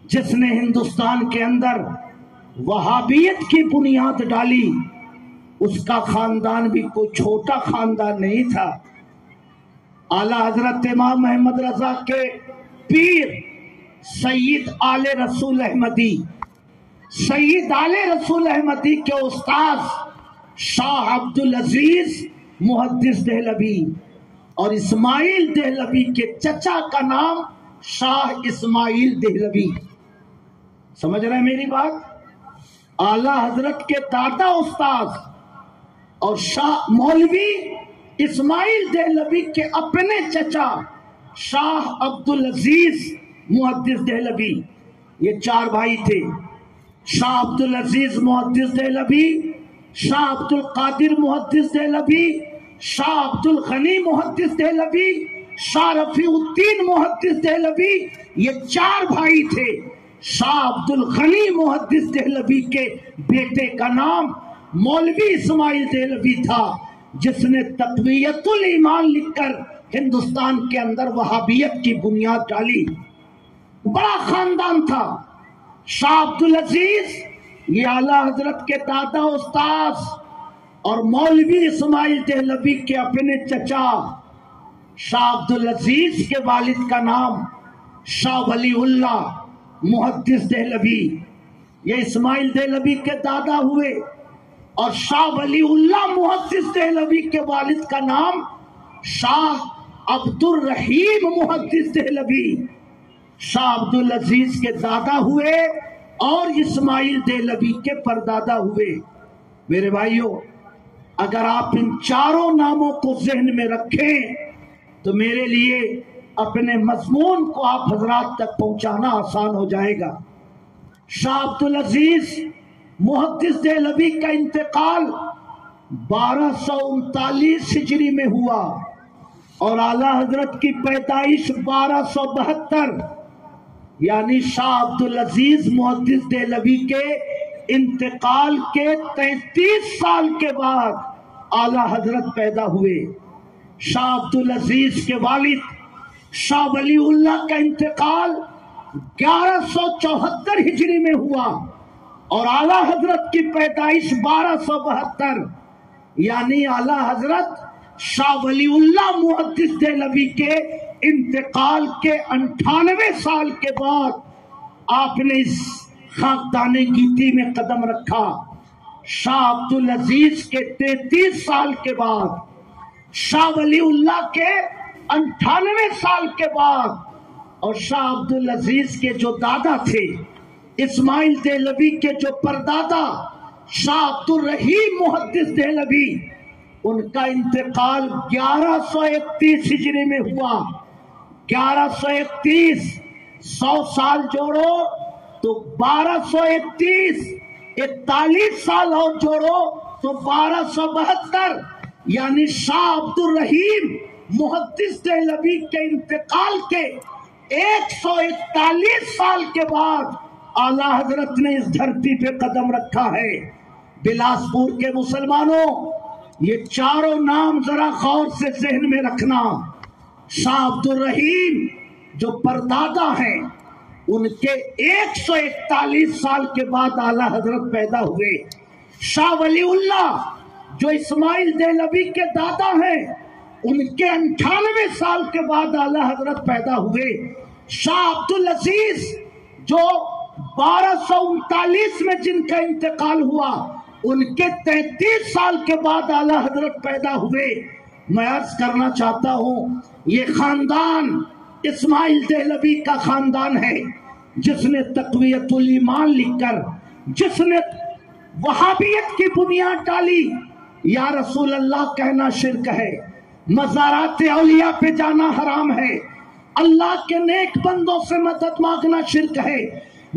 جس نے ہندوستان کے اندر وہابیت کی بنیاد ڈالی، اس کا خاندان بھی کوئی چھوٹا خاندان نہیں تھا۔ اعلیٰ حضرت امام احمد رضا کے پیر سید آل رسول احمدی، سید آل رسول احمدی کے استاذ شاہ عبدالعزیز محدث دہلوی، اور اسماعیل دہلوی کے چچا کا نام شاہ اسماعیل دہلوی۔ سمجھ رہے ہیں میری بات؟ اعلیٰ حضرت کے دادا استاذ اور شاہ مولوی اسماعیل دہلوی کے اپنے چچا شاہ عبدالعزیز محدث دہلوی، یہ چار بھائی تھے۔ شاہ عبدالعزیز محدث دہلوی، شاہ عبد القادر محدث دہلوی، شاہ عبد الغنی محدث دہلوی، شاہ رفیع الدین محدث دہلوی، یہ چار بھائی تھے۔ شاہ عبد الغنی محدث دہلوی کے بیٹے کا نام مولوی اسماعیل دہلوی تھا، جس نے تقویت الایمان لکھ کر ہندوستان کے اندر وہابیت کی بنیاد ڈالی۔ بڑا خاندان تھا۔ شاہ عبدالعزیز یہ اعلیٰ حضرت کے دادا استاذ اور مولوی اسماعیل دہلوی کے اپنے چچا شاہ عبدالعزیز کے والد کا نام شاہ ولی اللہ محدث دہلوی، یہ اسماعیل دہلوی کے دادا ہوئے، اور شاہ ولی اللہ محدث دہلوی کے والد کا نام شاہ عبد الرحیم محدث دہلوی، شاہ عبدالعزیز کے دادا ہوئے اور اسماعیل دہلوی کے پردادا ہوئے۔ میرے بھائیوں، اگر آپ ان چاروں ناموں کو ذہن میں رکھیں تو میرے لیے اپنے مضمون کو آپ حضرات تک پہنچانا آسان ہو جائے گا۔ شاہ عبدالعزیز محدث دہلوی کا انتقال 1239 ہجری میں ہوا اور اعلیٰ حضرت کی پیدائش 1272، یعنی شاہ عبدالعزیز محدث دہلوی کے انتقال کے 33 سال کے بعد اعلیٰ حضرت پیدا ہوئے۔ شاہ عبدالعزیز کے والد شاہ ولی اللہ کا انتقال 1174 ہجری میں ہوا اور اعلیٰ حضرت کی پیدائش 1272، یعنی اعلیٰ حضرت شاہ ولی اللہ محدث دہلوی کے انتقال کے 98 سال کے بعد آپ نے اس خاکدان گیتی میں قدم رکھا۔ شاہ عبدالعزیز کے 33 سال کے بعد، شاہ ولی اللہ کے 98 سال کے بعد، اور شاہ عبدالعزیز کے جو دادا تھے اسماعیل دہلوی کے جو پردادا شاہ عبد الرحیم محدث دہلوی، ان کا انتقال 1131 ہجری میں ہوا۔ 1131 100 سال جوڑو تو 1231، 41 سال اور جوڑو تو 1272، یعنی شاہ عبد الرحیم محدث دہلوی کے انتقال کے 141 سال کے بعد اعلیٰ حضرت نے اس دھرتی پہ قدم رکھا ہے۔ بلاسپور کے مسلمانوں، یہ چاروں نام ذرا غور سے ذہن میں رکھنا۔ شاہ عبد الرحیم جو پردادا ہیں، ان کے 141 سال کے بعد اعلیٰ حضرت پیدا ہوئے۔ شاہ ولی اللہ جو اسماعیل دہلوی کے دادا ہیں، ان کے 98 سال کے بعد اعلیٰ حضرت پیدا ہوئے۔ شاہ عبدالعزیز جو 1239 میں جن کا انتقال ہوا، ان کے 33 سال کے بعد اعلیٰ حضرت پیدا ہوئے۔ میں عرض کرنا چاہتا ہوں، یہ خاندان اسماعیل دہلوی کا خاندان ہے، جس نے تقویت الایمان لکھ کر، جس نے وہابیت کی بنیاد ڈالی۔ یا رسول اللہ کہنا شرک ہے، مزارات اولیاء پہ جانا حرام ہے، اللہ کے نیک بندوں سے مدد مانگنا شرک ہے،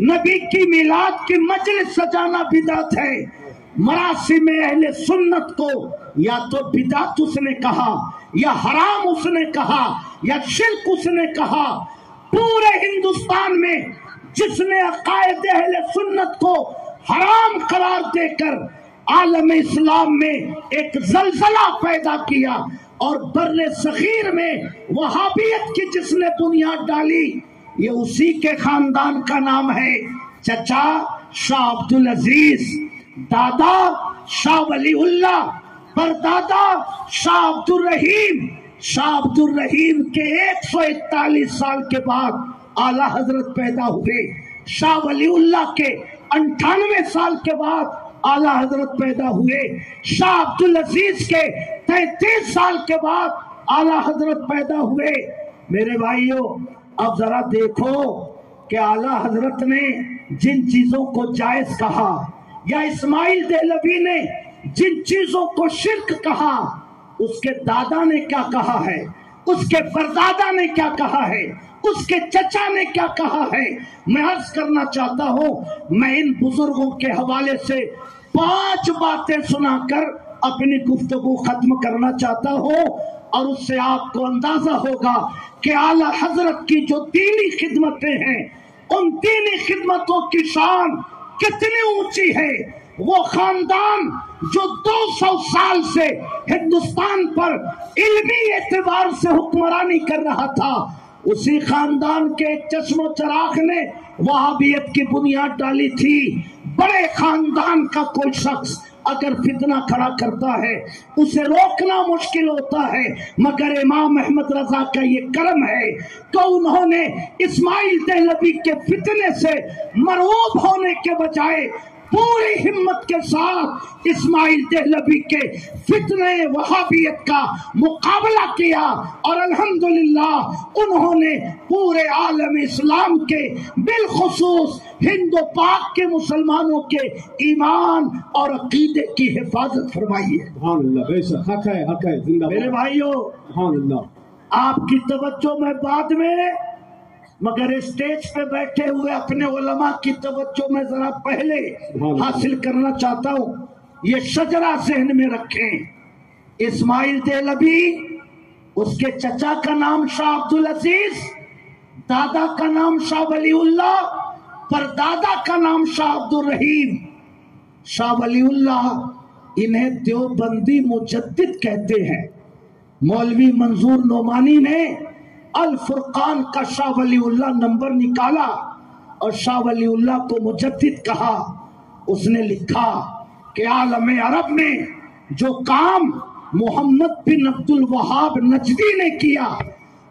نبی کی میلاد کی مجلس سجانا بدعت ہے۔ مراسم اہل سنت کو یا تو بدعت اس نے کہا، یا حرام اس نے کہا، یا شرک اس نے کہا۔ پورے ہندوستان میں جس نے عقائد اہل سنت کو حرام قرار دے کر عالم اسلام میں ایک زلزلہ پیدا کیا اور بر صغیر میں وہابیت کی جس نے بنیاد ڈالی، یہ اسی کے خاندان کا نام ہے۔ چچا شاہ عبدالعزیز، دادا شاہ ولی اللہ، پردادا شاہ عبد الرحیم۔ شاہ عبد الرحیم کے 141 سال کے بعد اعلیٰ حضرت پیدا ہوئے۔ شاہ ولی اللہ کے 98 سال کے بعد اعلیٰ حضرت پیدا ہوئے۔ شاہ عبدالعزیز کے 33 سال کے بعد اعلیٰ حضرت پیدا ہوئے۔ میرے بھائیوں، اب ذرا دیکھو کہ اعلیٰ حضرت نے جن چیزوں کو جائز کہا، یا اسماعیل دہلوی نے جن چیزوں کو شرک کہا، اس کے دادا نے کیا کہا ہے، اس کے پردادا نے کیا کہا ہے، اس کے چچا نے کیا کہا ہے۔ میں عرض کرنا چاہتا ہوں، میں ان بزرگوں کے حوالے سے 5 باتیں سنا کر اپنی گفتگو ختم کرنا چاہتا ہوں، اور اس سے آپ کو اندازہ ہوگا کہ اعلیٰ حضرت کی جو دینی خدمتیں ہیں، ان دینی خدمتوں کی شان کتنی اونچی ہے۔ وہ خاندان جو 200 سال سے ہندوستان پر علمی اعتبار سے حکمرانی کر رہا تھا، اسی خاندان کے ایک چشم و چراغ نے وہابیت کی بنیاد ڈالی تھی. بڑے خاندان کا کوئی شخص اگر فتنہ کھڑا کرتا ہے اسے روکنا مشکل ہوتا ہے، مگر امام احمد رضا کا یہ کرم ہے کہ انہوں نے اسماعیل دہلوی کے فتنے سے مرعوب ہونے کے بجائے پوری ہمت کے ساتھ اسماعیل دہلوی کے فتنے وہابیت کا مقابلہ کیا، اور الحمدللہ انہوں نے پورے عالم اسلام کے بالخصوص ہند و پاک کے مسلمانوں کے ایمان اور عقیدے کی حفاظت فرمائی ہے. سبحان اللہ، بے شک حق ہے، حق ہے، زندہ میرے بھائیوں، سبحان اللہ. آپ کی توجہ میں بعد میں، مگر اسٹیج پہ بیٹھے ہوئے اپنے علماء کی توجہ میں ذرا پہلے حاصل کرنا چاہتا ہوں. یہ شجرہ ذہن میں رکھیں. اسماعیل دہلوی، اس کے چچا کا نام شاہ عبدالعزیز، دادا کا نام شاہ ولی اللہ، پردادا کا نام شاہ عبدالرحیم. شاہ ولی اللہ انہیں دیوبندی مجدد کہتے ہیں. مولوی منظور نعمانی نے الفرقان کا شاہ ولی اللہ نمبر نکالا اور شاہ ولی اللہ کو مجدد کہا. اس نے لکھا کہ عالم عرب میں جو کام محمد بن عبد الوہاب نجدی نے کیا،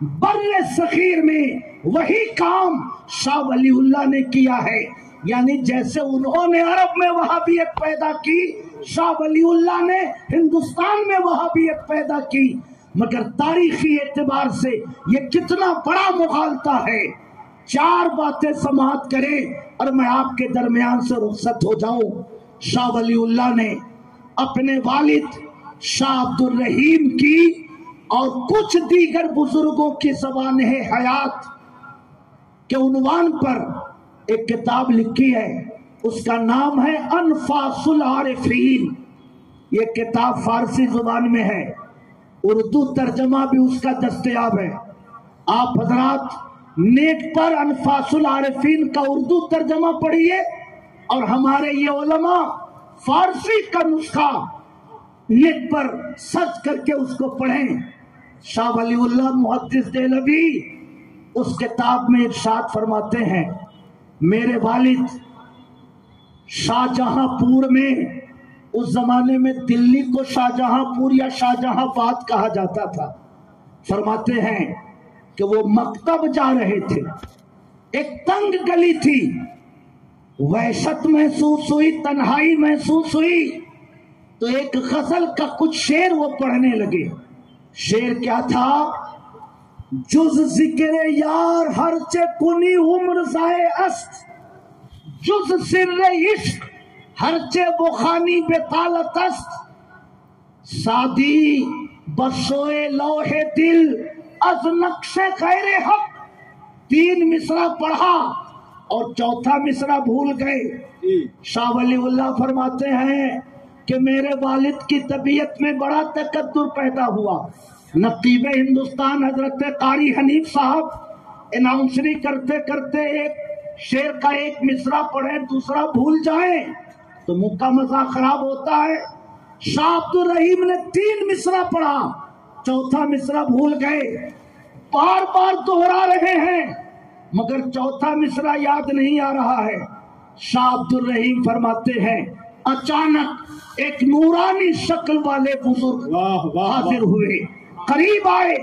بر صغیر میں وہی کام شاہ ولی اللہ نے کیا ہے. یعنی جیسے انہوں نے عرب میں وہابیت پیدا کی، شاہ ولی اللہ نے ہندوستان میں وہابیت پیدا کی. مگر تاریخی اعتبار سے یہ کتنا بڑا مغالطہ ہے. 4 باتیں سماعت کریں اور میں آپ کے درمیان سے رخصت ہو جاؤں. شاہ ولی اللہ نے اپنے والد شاہ عبدالرحیم کی اور کچھ دیگر بزرگوں کی سوانح حیات کے عنوان پر ایک کتاب لکھی ہے. اس کا نام ہے انفاس العارفین. یہ کتاب فارسی زبان میں ہے، اردو ترجمہ بھی اس کا دستیاب ہے. آپ حضرات نیٹ پر انفاس العارفین کا اردو ترجمہ پڑھیے اور ہمارے یہ علماء فارسی کا نسخہ نیٹ پر سرچ کر کے اس کو پڑھیں. شاہ ولی اللہ محدث دہلوی اس کتاب میں ارشاد فرماتے ہیں، میرے والد شاہ جہاں پور میں، اس زمانے میں دلی کو شاہ جہاں پور یا شاہ جہاں آباد کہا جاتا تھا، فرماتے ہیں کہ وہ مکتب جا رہے تھے. ایک تنگ گلی تھی، وحشت محسوس ہوئی، تنہائی محسوس ہوئی، تو ایک غزل کا کچھ شعر وہ پڑھنے لگے. شعر کیا تھا؟ جز ذکر یار ہر چے کنی عمر زائے است، جز سر عشق ہر چے بخانی بے طالت است، سادی بسوئے لوح دل از نقش غیر حق. 3 مصرع پڑھا اور 4تھا مصرع بھول گئے. شاہ ولی اللہ فرماتے ہیں کہ میرے والد کی طبیعت میں بڑا تقدر پیدا ہوا. نقیب ہندوستان حضرت قاری حنیف صاحب اناؤنسری کرتے کرتے ایک شعر کا ایک مصرع پڑھیں دوسرا بھول جائیں تو منہ کا مزاق خراب ہوتا ہے. شاہ عبدالرحیم نے 3 مصرع پڑھا، 4تھا مصرع بھول گئے. بار بار دوہرا رہے ہیں مگر 4تھا مصرع یاد نہیں آ رہا ہے. شاہ عبدالرحیم فرماتے ہیں اچانک ایک نورانی شکل والے بزرگ حاضر ہوئے، قریب آئے،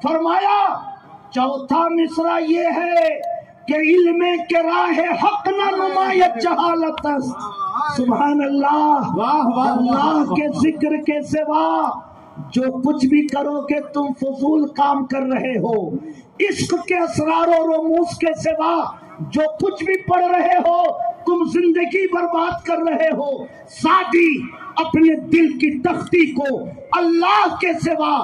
فرمایا 4تھا مصرع یہ ہے کہ علم کے راہ حق نہ نمایت جہالت است. سبحان اللہ. اللہ کے ذکر کے سوا جو کچھ بھی کرو گے تم فضول کام کر رہے ہو. عشق کے اسرار و رموز کے سوا جو کچھ بھی پڑھ رہے ہو تم زندگی برباد کر رہے ہو. سادی اپنے دل کی تختی کو اللہ کے سوا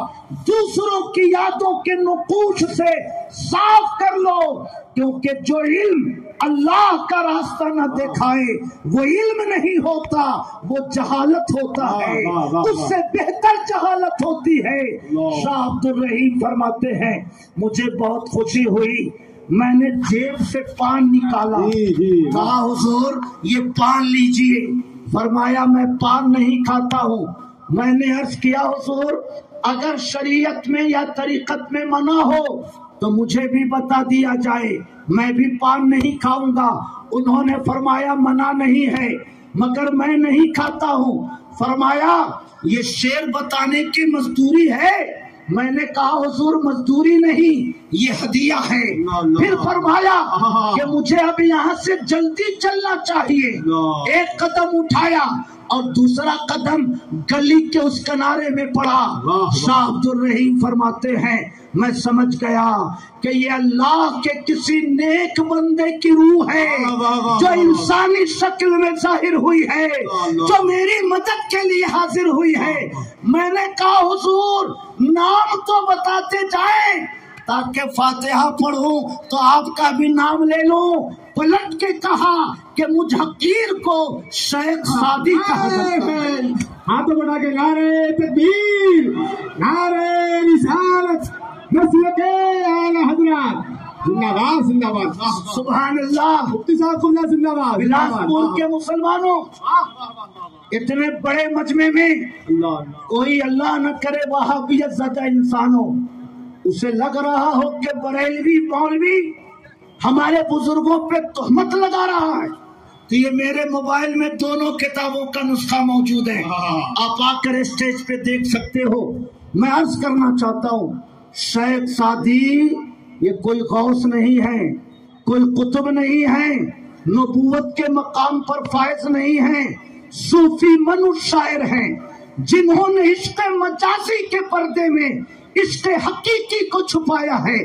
دوسروں کی یادوں کے نقوش سے صاف کر لو، کیونکہ جو علم اللہ کا راستہ نہ دکھائے وہ علم نہیں ہوتا، وہ جہالت ہوتا ہے. اس سے بہتر جہالت ہوتی ہے. شاہ عبدالرحیم فرماتے ہیں مجھے بہت خوشی ہوئی، میں نے جیب سے پان نکالا، کہا حضور یہ پان لیجئے. فرمایا میں پان نہیں کھاتا ہوں. میں نے عرض کیا حضور اگر شریعت میں یا طریقت میں منع ہو تو مجھے بھی بتا دیا جائے، میں بھی پان نہیں کھاؤں گا۔ انہوں نے فرمایا منع نہیں ہے مگر میں نہیں کھاتا ہوں۔ فرمایا یہ شعر بتانے کی مزدوری ہے؟ میں نے کہا حضور مزدوری نہیں، یہ ہدیہ ہے۔ پھر فرمایا کہ مجھے اب یہاں سے جلدی چلنا چاہیے۔ ایک قدم اٹھایا اور دوسرا قدم گلی کے اس کنارے میں پڑا۔ شاہ عبد الرحیم فرماتے ہیں میں سمجھ گیا کہ یہ اللہ کے کسی نیک بندے کی روح ہے جو انسانی شکل میں ظاہر ہوئی ہے، جو میری مدد کے لیے حاضر ہوئی ہے۔ میں نے کہا حضور نام تو بتاتے جائیں تاکہ فاتحہ پڑھوں تو آپ کا بھی نام لے لوں۔ پلٹ کے کہا کہ مجھ حقیر کو شیخ سعدی کہا جاتا ہے۔ ہاتھوں بڑھا کے نعرے تکبیر، نعرے رسالت، مسلک اعلی حضرات زندہ باد زندہ باد۔ سبحان اللہ۔ مفتی صاحب قبلہ زندہ باد۔ بلاسپور کے مسلمانوں اتنے بڑے مجمع میں کوئی اللہ نہ کرے وہابیت زدہ انسانوں اسے لگ رہا ہو کہ بریلوی مولوی ہمارے بزرگوں پہ تہمت لگا رہا ہے تو یہ میرے موبائل میں دونوں کتابوں کا نسخہ موجود ہے، آپ آ کر اسٹیج پہ دیکھ سکتے ہو۔ میں عرض کرنا چاہتا ہوں شیخ سعدی یہ کوئی غوث نہیں ہے، کوئی قطب نہیں ہے، نبوت کے مقام پر فائز نہیں ہے، صوفی منو شاعر ہیں جنہوں نے عشق مجازی کے پردے میں عشق حقیقی کو چھپایا ہے۔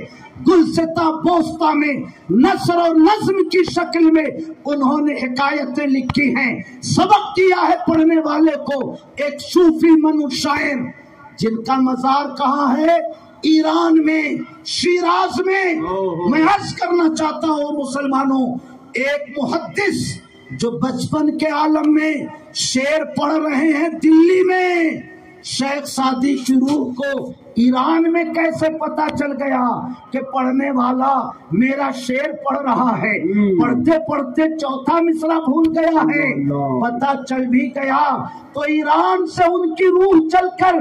گلستہ بوستہ میں نثر و نظم کی شکل میں انہوں نے حکایتیں لکھی ہیں۔ سبق دیا ہے پڑھنے والے کو ایک صوفی منو شاعر جن کا مزار کہاں ہے؟ ایران میں، شیراز میں۔ میں عرض کرنا چاہتا ہوں مسلمانوں ایک محدث جو بچپن کے عالم میں شعر پڑھ رہے ہیں دلی میں، شیخ سعدی کی روح کو ایران میں کیسے پتا چل گیا کہ پڑھنے والا میرا شعر پڑھ رہا ہے؟ پڑھتے پڑھتے چوتھا مصرع بھول گیا ہے، پتا چل بھی گیا تو ایران سے ان کی روح چل کر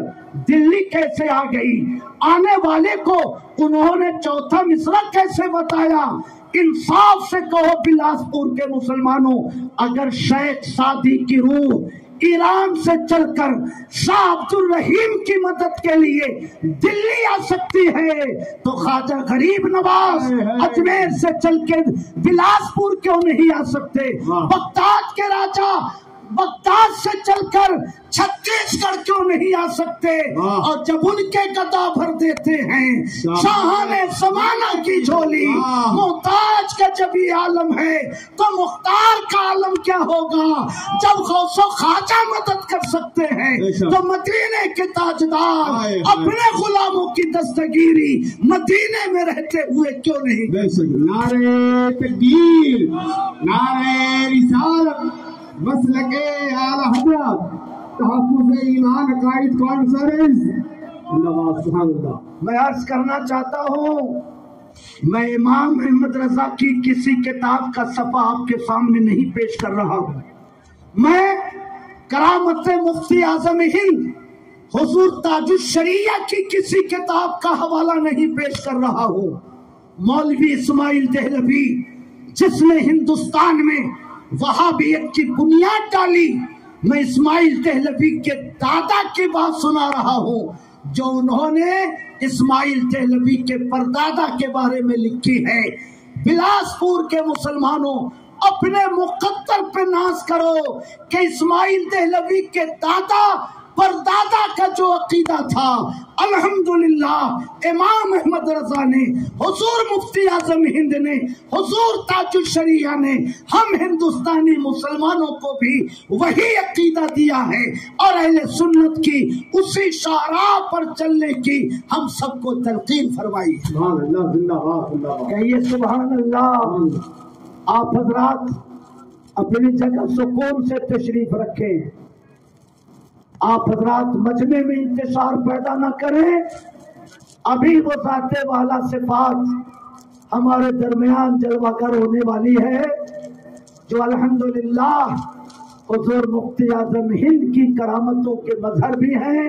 دلی کیسے آ گئی؟ آنے والے کو انہوں نے چوتھا مصرع کیسے بتایا؟ انصاف سے کہو بلاسپور کے مسلمانوں اگر شیخ سعدی کی روح ایران سے چل کر شاہ عبد الرحیم کی مدد کے لیے دلی آ سکتی ہے تو خواجہ غریب نواز اجمیر سے چل کے بلاسپور کیوں نہیں آ سکتے؟ بغداد کے راجہ بغداد سے چل کر چھتیس گڑھ کیوں نہیں آ سکتے؟ اور جب ان کے گدا بھر دیتے ہیں شاہان زمانہ کی جھولی، محتاج کا جب یہ عالم ہے تو مختار کا عالم کیا ہوگا؟ جب غوث و خواجہ مدد کر سکتے ہیں تو مدینے کے تاجدار اپنے غلاموں کی دستگیری مدینے میں رہتے ہوئے کیوں نہیں؟ نعرے تکبیر، نعرے رسالت، مسلک اعلی حضرت، تحفظ ایمان عقائد کانفرنس زندہ باد۔ سبحان اللہ۔ میں عرض کرنا چاہتا ہوں میں امام احمد رضا کی کسی کتاب کا صفحہ آپ کے سامنے نہیں پیش کر رہا ہوں، میں کرامت مفتی اعظم ہند حضور تاج الشریعہ کی کسی کتاب کا حوالہ نہیں پیش کر رہا ہوں۔ مولوی اسماعیل دہلوی جس نے ہندوستان میں وہابیت کی بنیاد ڈالی، میں اسماعیل دہلوی کے دادا کی بات سنا رہا ہوں جو انہوں نے اسماعیل دہلوی کے پردادا کے بارے میں لکھی ہے۔ بلاسپور کے مسلمانوں اپنے مقدر پہ ناز کرو کہ اسماعیل دہلوی کے دادا پردادا کا جو عقیدہ تھا الحمدللہ امام احمد رضا نے، حضور مفتی اعظم ہند نے، حضور تاج الشریعہ نے ہم ہندوستانی مسلمانوں کو بھی وہی عقیدہ دیا ہے اور اہل سنت کی اسی شاہراہ پر چلنے کی ہم سب کو تلقین فرمائی۔ سبحان اللہ، زندہ باد زندہ باد۔ کہیے سبحان اللہ۔ آپ حضرات اپنی جگہ سکون سے تشریف رکھیں، آپ حضرات مجمع میں انتشار پیدا نہ کریں، ابھی وہ ذات والا صفات ہمارے درمیان جلوہ گر ہونے والی ہے جو الحمدللہ حضور مفتی اعظم ہند کی کرامتوں کے مظہر بھی ہیں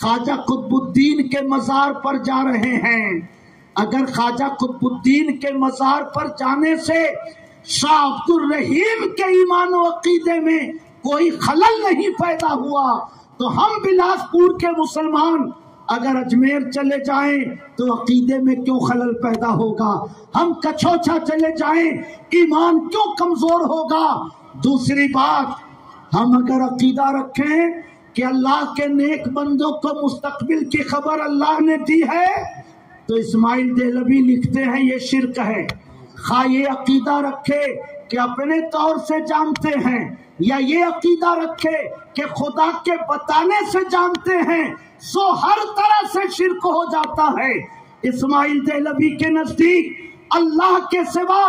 خواجہ قطب الدین کے مزار پر جا رہے ہیں. اگر خواجہ قطب الدین کے مزار پر جانے سے شاہ عبد الرحیم کے ایمان و عقیدے میں کوئی خلل نہیں پیدا ہوا تو ہم بلاسپور کے مسلمان اگر اجمیر چلے جائیں تو عقیدے میں کیوں خلل پیدا ہوگا؟ ہم کچھوچا چلے جائیں ایمان کیوں کمزور ہوگا؟ دوسری بات، ہم اگر عقیدہ رکھیں کہ اللہ کے نیک بندوں کو مستقبل کی خبر اللہ نے دی ہے تو اسماعیل دہلوی لکھتے ہیں یہ شرک ہے. خواہ یہ عقیدہ رکھے کہ اپنے طور سے جانتے ہیں یا یہ عقیدہ رکھے کہ خدا کے بتانے سے جانتے ہیں، سو ہر طرح سے شرک ہو جاتا ہے. اسماعیل دہلوی کے نزدیک اللہ کے سوا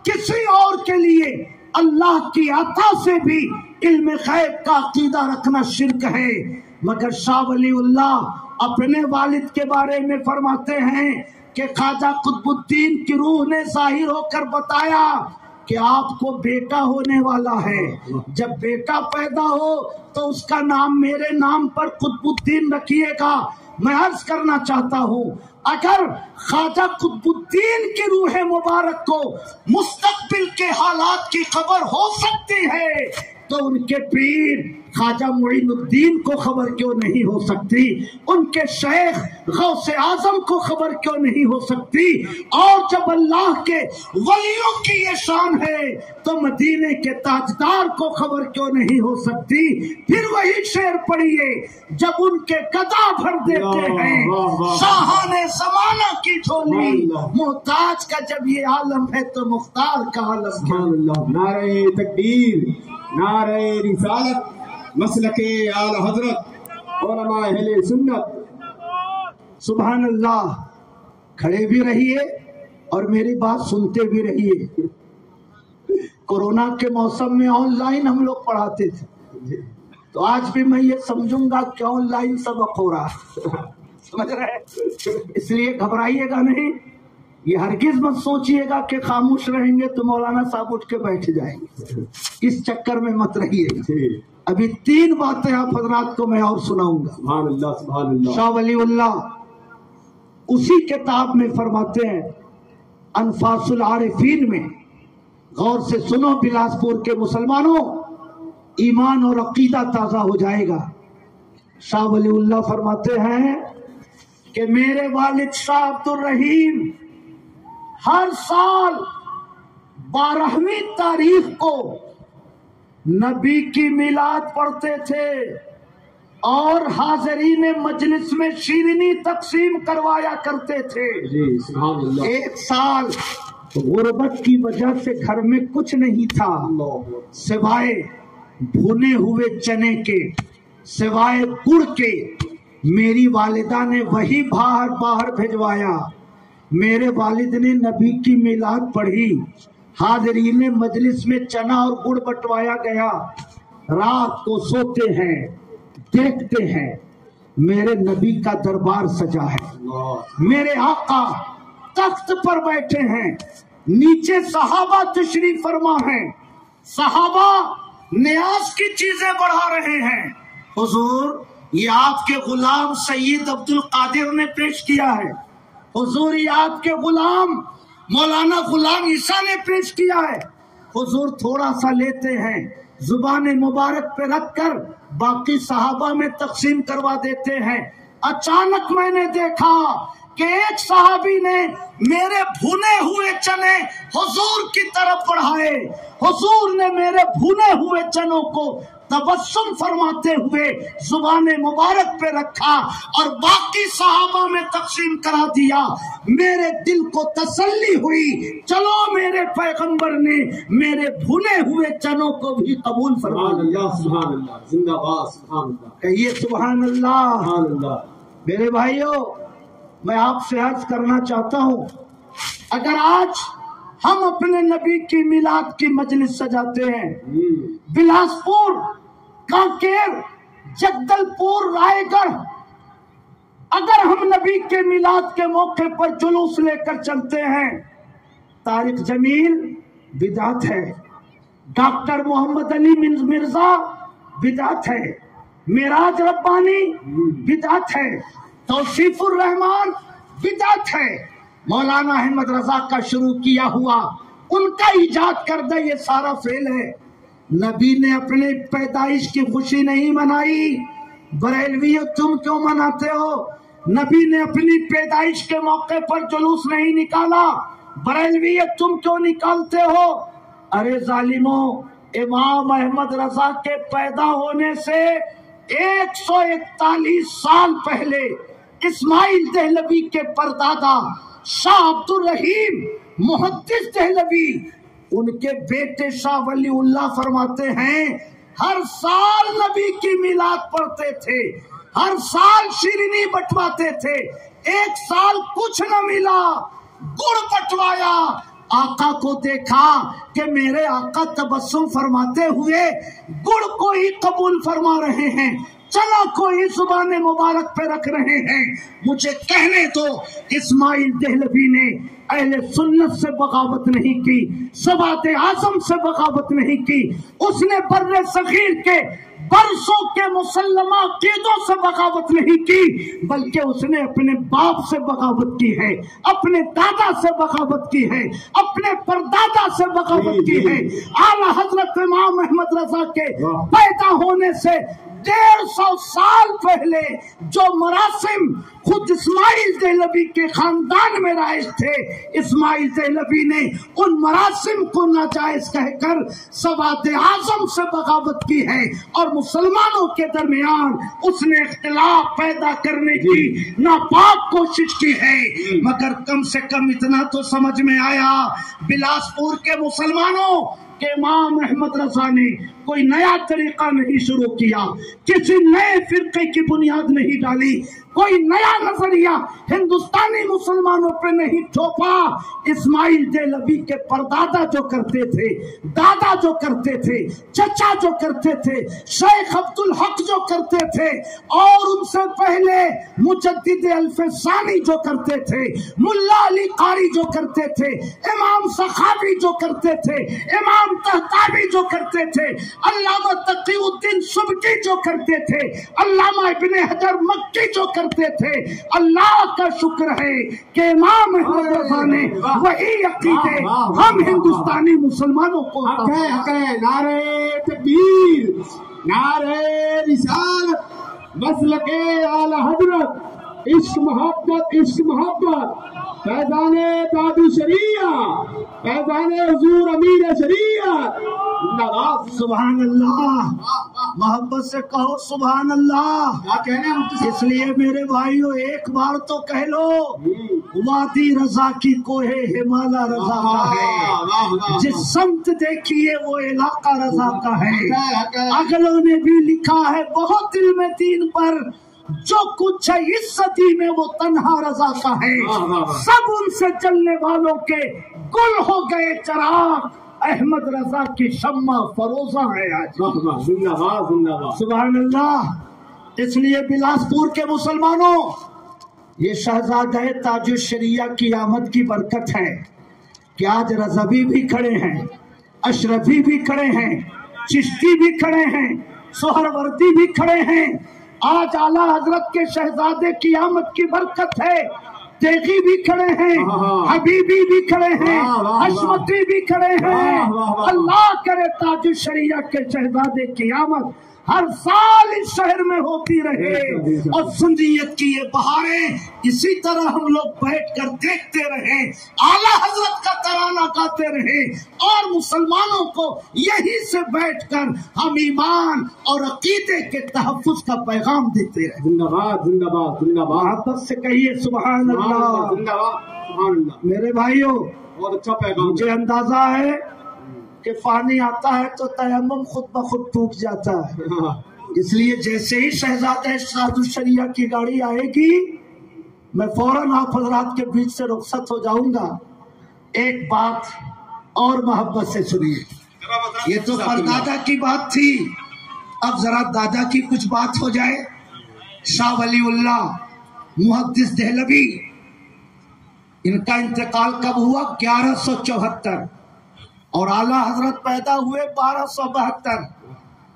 کسی اور کے لیے اللہ کی عطا سے بھی علم غیب کا عقیدہ رکھنا شرک ہے. مگر شاہ ولی اللہ اپنے والد کے بارے میں فرماتے ہیں کہ خواجہ قطب الدین کی روح نے ظاہر ہو کر بتایا کہ آپ کو بیٹا ہونے والا ہے. جب بیٹا پیدا ہو تو اس کا نام میرے نام پر قطب الدین رکھیے گا. میں عرض کرنا چاہتا ہوں اگر خواجہ قطب الدین کی روح مبارک کو مستقبل کے حالات کی خبر ہو سکتی ہے تو ان کے پیر خواجہ معین الدین کو خبر کیوں نہیں ہو سکتی؟ ان کے شیخ غوث اعظم کو خبر کیوں نہیں ہو سکتی؟ اور جب اللہ کے ولیوں کی یہ شان ہے تو مدینے کے تاجدار کو خبر کیوں نہیں ہو سکتی؟ پھر وہی شعر پڑھیے، جب ان کے گدا بھر دیتے ہیں شاہان زمانہ کی جھولی، محتاج کا جب یہ عالم ہے تو مختار کا عالم کیا؟ نعرہ تکبیر، نعرہ رسالت، مسلک آل حضرت، علماء اہل سنت. سبحان اللہ. کھڑے بھی رہیے اور میری بات سنتے بھی رہیے. کورونا کے موسم میں آن لائن ہم لوگ پڑھاتے تھے تو آج بھی میں یہ سمجھوں گا کہ آن لائن سبق ہو رہا ہے. سمجھ رہے؟ اس لیے گھبرائیے گا نہیں. یہ ہرگز مت سوچئے گا کہ خاموش رہیں گے تو مولانا صاحب اٹھ کے بیٹھ جائیں گے. اس چکر میں مت رہیے گا. ابھی 3 باتیں آپ حضرات کو میں اور سناؤں گا. سبحان اللہ، سبحان اللہ. شاہ ولی اللہ اسی کتاب میں فرماتے ہیں انفاس العارفین میں، غور سے سنو بلاسپور کے مسلمانوں، ایمان اور عقیدہ تازہ ہو جائے گا. شاہ ولی اللہ فرماتے ہیں کہ میرے والد شاہ عبد الرحیم ہر سال 12ویں تاریخ کو نبی کی میلاد پڑھتے تھے اور حاضرین مجلس میں شیرینی تقسیم کروایا کرتے تھے. سبحان اللہ. ایک سال غربت کی وجہ سے گھر میں کچھ نہیں تھا سوائے بھنے ہوئے چنے کے، سوائے گڑ کے. میری والدہ نے وہی باہر بھجوایا. میرے والد نے نبی کی میلاد پڑھی، حاضرین مجلس میں چنا اور گڑ بٹوایا گیا. رات کو سوتے ہیں، دیکھتے ہیں میرے نبی کا دربار سجا ہے، میرے آقا تخت پر بیٹھے ہیں، نیچے صحابہ تشریف فرما ہیں، صحابہ نیاز کی چیزیں بڑھا رہے ہیں. حضور یہ آپ کے غلام سید عبد القادر نے پیش کیا ہے. حضور یہ آپ کے غلام مولانا غلام عیسیٰ نے پیش کیا ہے. حضور تھوڑا سا لیتے ہیں، زبان مبارک پہ رکھ کر باقی صحابہ میں تقسیم کروا دیتے ہیں. اچانک میں نے دیکھا کہ ایک صحابی نے میرے بھنے ہوئے چنے حضور کی طرف بڑھائے. حضور نے میرے بھنے ہوئے چنوں کو تبسم فرماتے ہوئے زبان مبارک پہ رکھا اور باقی صحابہ میں تقسیم کرا دیا. میرے دل کو تسلی ہوئی، چلو میرے پیغمبر نے میرے بھنے ہوئے چنوں کو بھی قبول فرما لیا. سبحان اللہ، زندہ باد. سبحان اللہ، کہیے سبحان اللہ. سبحان اللہ. میرے بھائیوں، میں آپ سے عرض کرنا چاہتا ہوں، اگر آج ہم اپنے نبی کی میلاد کی مجلس سجاتے ہیں، بلاسپور، کانکیر، جگدل پور، رائے گڑھ، اگر ہم نبی کے میلاد کے موقع پر جلوس لے کر چلتے ہیں، طارق جمیل بدعت ہے، ڈاکٹر محمد علی مرزا بدعت ہے، معراج ربانی بدعت ہے، توصیف الرحمان بدعت ہے، مولانا احمد رضا کا شروع کیا ہوا ان کا ایجاد کردہ یہ سارا فعل ہے۔ نبی نے اپنے پیدائش کی خوشی نہیں منائی، بریلویوں تم کیوں مناتے ہو؟ نبی نے اپنی پیدائش کے موقع پر جلوس نہیں نکالا، بریلویوں تم کیوں نکالتے ہو؟ ارے ظالموں، امام احمد رضا کے پیدا ہونے سے 141 سال پہلے اسماعیل دہلوی کے پردادا شاہ عبد الرحیم محدث دہلوی، ان کے بیٹے شاہ ولی اللہ فرماتے ہیں ہر سال نبی کی میلاد پڑھتے تھے، ہر سال شیرینی بٹواتے تھے، ایک سال کچھ نہ ملا، گڑ بٹوایا، آقا کو دیکھا کہ میرے آقا تبسم فرماتے ہوئے گڑ کو ہی قبول فرما رہے ہیں، چنا کو ہی زبان مبارک پہ رکھ رہے ہیں، مجھے کہنے تو اسماعیل دہلوی نے اہل سنت سے بغاوت نہیں کی، سوات اعظم سے بغاوت نہیں کی، اس نے بر صغیر کے برسوں کے مسلمہ عقیدوں سے بغاوت نہیں کی، بلکہ اس نے اپنے باپ سے بغاوت کی ہے، اپنے دادا سے بغاوت کی ہے، اپنے پردادا سے بغاوت کی ہے۔ اعلیٰ حضرت امام احمد رضا کے پیدا ہونے سے 150 سال پہلے جو مراسم خود اسماعیل دہلوی کے خاندان میں رائج تھے، اسماعیل دہلوی نے ان مراسم کو ناجائز کہہ کر سوات اعظم سے بغاوت کی ہے، اور مسلمانوں کے درمیان اس نے اختلاف پیدا کرنے کی ناپاک کوشش کی ہے۔ مگر کم سے کم اتنا تو سمجھ میں آیا، بلاسپور کے مسلمانوں کہ امام احمد رضا نے کوئی نیا طریقہ نہیں شروع کیا، کسی نئے فرقے کی بنیاد نہیں ڈالی، کوئی نیا نظریہ ہندوستانی مسلمانوں پہ نہیں تھوپا۔ اسماعیل دہلوی کے پردادا جو کرتے تھے، دادا جو کرتے تھے، چچا جو کرتے تھے، شیخ عبد الحق جو کرتے تھے، اور ان سے پہلے مجدد الفسانی جو کرتے تھے، ملا علی قاری جو کرتے تھے، امام سخاوی جو کرتے تھے، امام طحطاوی جو کرتے تھے، علامہ تقی الدین سبکی جو کرتے تھے، علامہ ابن حجر مکی جو کرتے تھے۔ اللہ کا شکر ہے کہ امام احمد رضا نے وہی عقیدے ہم ہندوستانی مسلمانوں کو نعرہ تکبیر، نعرہ رسالت، مسلک اعلی حضرت، عشق محبت، عشق محبت، فیضان دادو شریعہ، فیضان حضور امیر شریعت، سبحان اللہ، محبت سے کہو سبحان اللہ۔ کیا کہنے ہیں؟ اس لیے میرے بھائیوں ایک بار تو کہہ لو وادی رضا کی کوہ ہمالا رضا کا ہے، جس سمت دیکھیے وہ علاقہ رضا کا ہے۔ اگلوں نے بھی لکھا ہے بہت علم دین پر، جو کچھ ہے اس صدی میں وہ تنہا رضا کا ہے، سب ان سے چلنے والوں کے گل ہو گئے چراغ، احمد رضا کی شمع فروزہ ہے آج۔ سبحان اللہ۔ اس لیے بلاسپور کے مسلمانوں، یہ شہزادہ تاج الشریعہ کی آمد کی برکت ہے کہ آج رضوی بھی کھڑے ہیں، اشرفی بھی کھڑے ہیں، چشتی بھی کھڑے ہیں، سہروردی بھی کھڑے ہیں۔ آج اعلیٰ حضرت کے شہزادے کی آمد کی برکت ہے، تیغی بھی کھڑے ہیں، حبیبی بھی کھڑے ہیں، حشمتی بھی کھڑے ہیں۔ اللہ کرے تاج الشریعہ کے شہزادے کی آمد ہر سال اس شہر میں ہوتی رہے، اور سنیت کی یہ بہاریں اسی طرح ہم لوگ بیٹھ کر دیکھتے رہیں، اعلیٰ حضرت کا ترانہ گاتے رہیں، اور مسلمانوں کو یہی سے بیٹھ کر ہم ایمان اور عقیدے کے تحفظ کا پیغام دیتے رہیں۔ زندہ باد، زندہ باد، زندہ باد، محبت سے کہیے سبحان اللہ۔ زندہ باد، سبحان اللہ۔ میرے بھائیوں، بہت اچھا پیغام۔ مجھے اندازہ ہے کہ پانی آتا ہے تو تیمم خود بخود ٹوٹ جاتا ہے، اس لیے جیسے ہی شہزادہ تاج الشریعہ کی گاڑی آئے گی میں فوراً آپ حضرات کے بیچ سے رخصت ہو جاؤں گا۔ ایک بات اور محبت سے سنیے، یہ تو پردادا کی بات تھی، اب ذرا دادا کی کچھ بات ہو جائے۔ شاہ ولی اللہ محدث دہلوی، ان کا انتقال کب ہوا؟ 1174، اور اعلیٰ حضرت پیدا ہوئے 1272،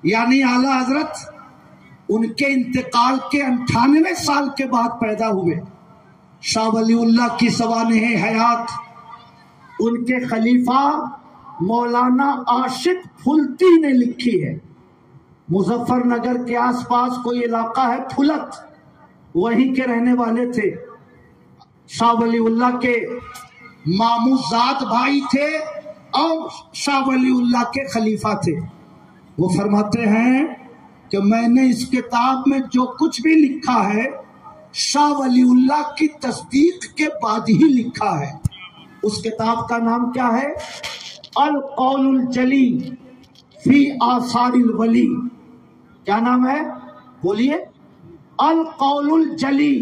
یعنی اعلیٰ حضرت ان کے انتقال کے 98 سال کے بعد پیدا ہوئے۔ شاہ ولی اللہ کی سوانح حیات ان کے خلیفہ مولانا عاشق پھلتی نے لکھی ہے۔ مظفر نگر کے آس پاس کوئی علاقہ ہے پھلت، وہیں کے رہنے والے تھے۔ شاہ ولی اللہ کے ماموں زاد بھائی تھے اور شاہ ولی اللہ کے خلیفہ تھے۔ وہ فرماتے ہیں کہ میں نے اس کتاب میں جو کچھ بھی لکھا ہے شاہ ولی اللہ کی تصدیق کے بعد ہی لکھا ہے۔ اس کتاب کا نام کیا ہے؟ القول الجلی فی آثار الولی۔ کیا نام ہے؟ بولیے۔ القول الجلی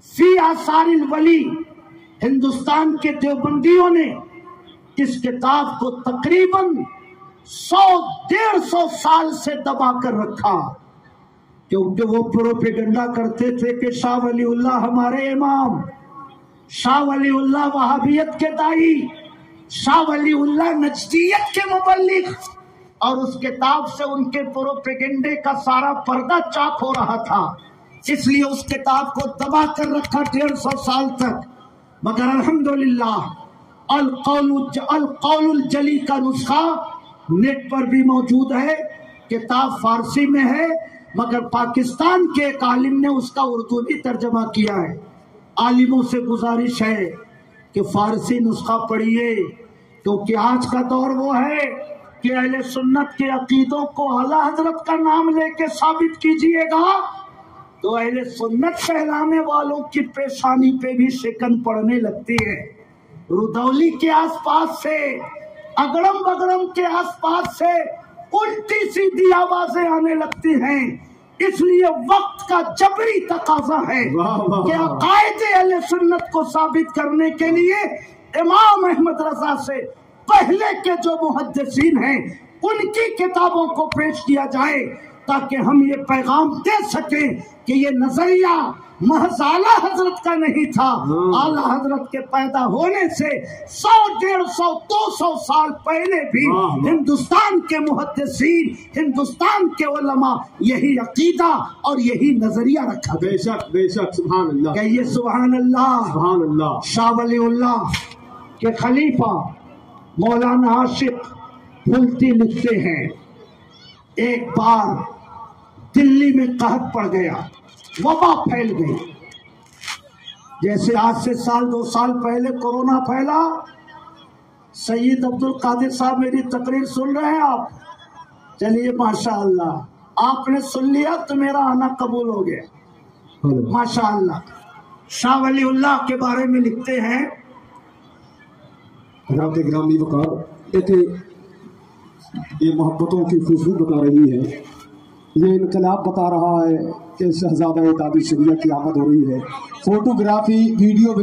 فی آثار الولی۔ ہندوستان کے دیوبندیوں نے اس کتاب کو تقریباً 100-150 سال سے دبا کر رکھا، کیونکہ وہ پروپیگنڈا کرتے تھے کہ شاہ ولی اللہ ہمارے امام، شاہ ولی اللہ وہابیت کے دائی، شاہ ولی اللہ نجدیت کے مبلغ، اور اس کتاب سے ان کے پروپیگنڈے کا سارا پردہ چاک ہو رہا تھا، اس لیے اس کتاب کو دبا کر رکھا 150 سال تک۔ مگر الحمدللہ القول الجلی کا نسخہ نیٹ پر بھی موجود ہے، کتاب فارسی میں ہے، مگر پاکستان کے ایک عالم نے اس کا اردو بھی ترجمہ کیا ہے۔ عالموں سے گزارش ہے کہ فارسی نسخہ پڑھیے، کیونکہ آج کا دور وہ ہے کہ اہل سنت کے عقیدوں کو اعلیٰ حضرت کا نام لے کے ثابت کیجئے گا تو اہل سنت پھیلانے والوں کی پیشانی پہ بھی شکن پڑنے لگتی ہے۔ رودولی کے آس پاس سے، اگڑم بگڑم کے آس پاس سے الٹی سیدھی آوازیں آنے لگتی ہیں، اس لیے وقت کا جبری تقاضا ہے کہ عقائد اہل سنت کو ثابت کرنے کے لیے امام احمد رضا سے پہلے کے جو محدثین ہیں ان کی کتابوں کو پیش کیا جائے، تاکہ ہم یہ پیغام دے سکیں کہ یہ نظریہ محض اعلیٰ حضرت کا نہیں تھا، اعلیٰ حضرت کے پیدا ہونے سے 100-150-200 سال پہلے بھی ہندوستان کے محدثین، ہندوستان کے علماء یہی عقیدہ اور یہی نظریہ رکھا۔ بے شک بے شک، سبحان اللہ، کہیے سبحان اللہ، سبحان اللہ۔ شاہ ولی اللہ کے خلیفہ مولانا عاشق پھلتی لکھتے ہیں، ایک بار دلی میں قحط پڑ گیا، وبا پھیل گئی، جیسے آج سے 1-2 سال پہلے کورونا پھیلا۔ سید عبد القادر صاحب میری تقریر سن رہے ہیں آپ؟ چلیے ماشاءاللہ، آپ نے سن لیا تو میرا آنا قبول ہو گیا، ماشاءاللہ۔ شاہ ولی اللہ کے بارے میں لکھتے ہیں، حضرت گرامی وقار، یہ محبتوں کی خوشبو بتا رہی ہے، یہ انقلاب بتا رہا ہے کہ شہزادہ تابی شریعت کی آمد ہو رہی ہے۔ Photography, video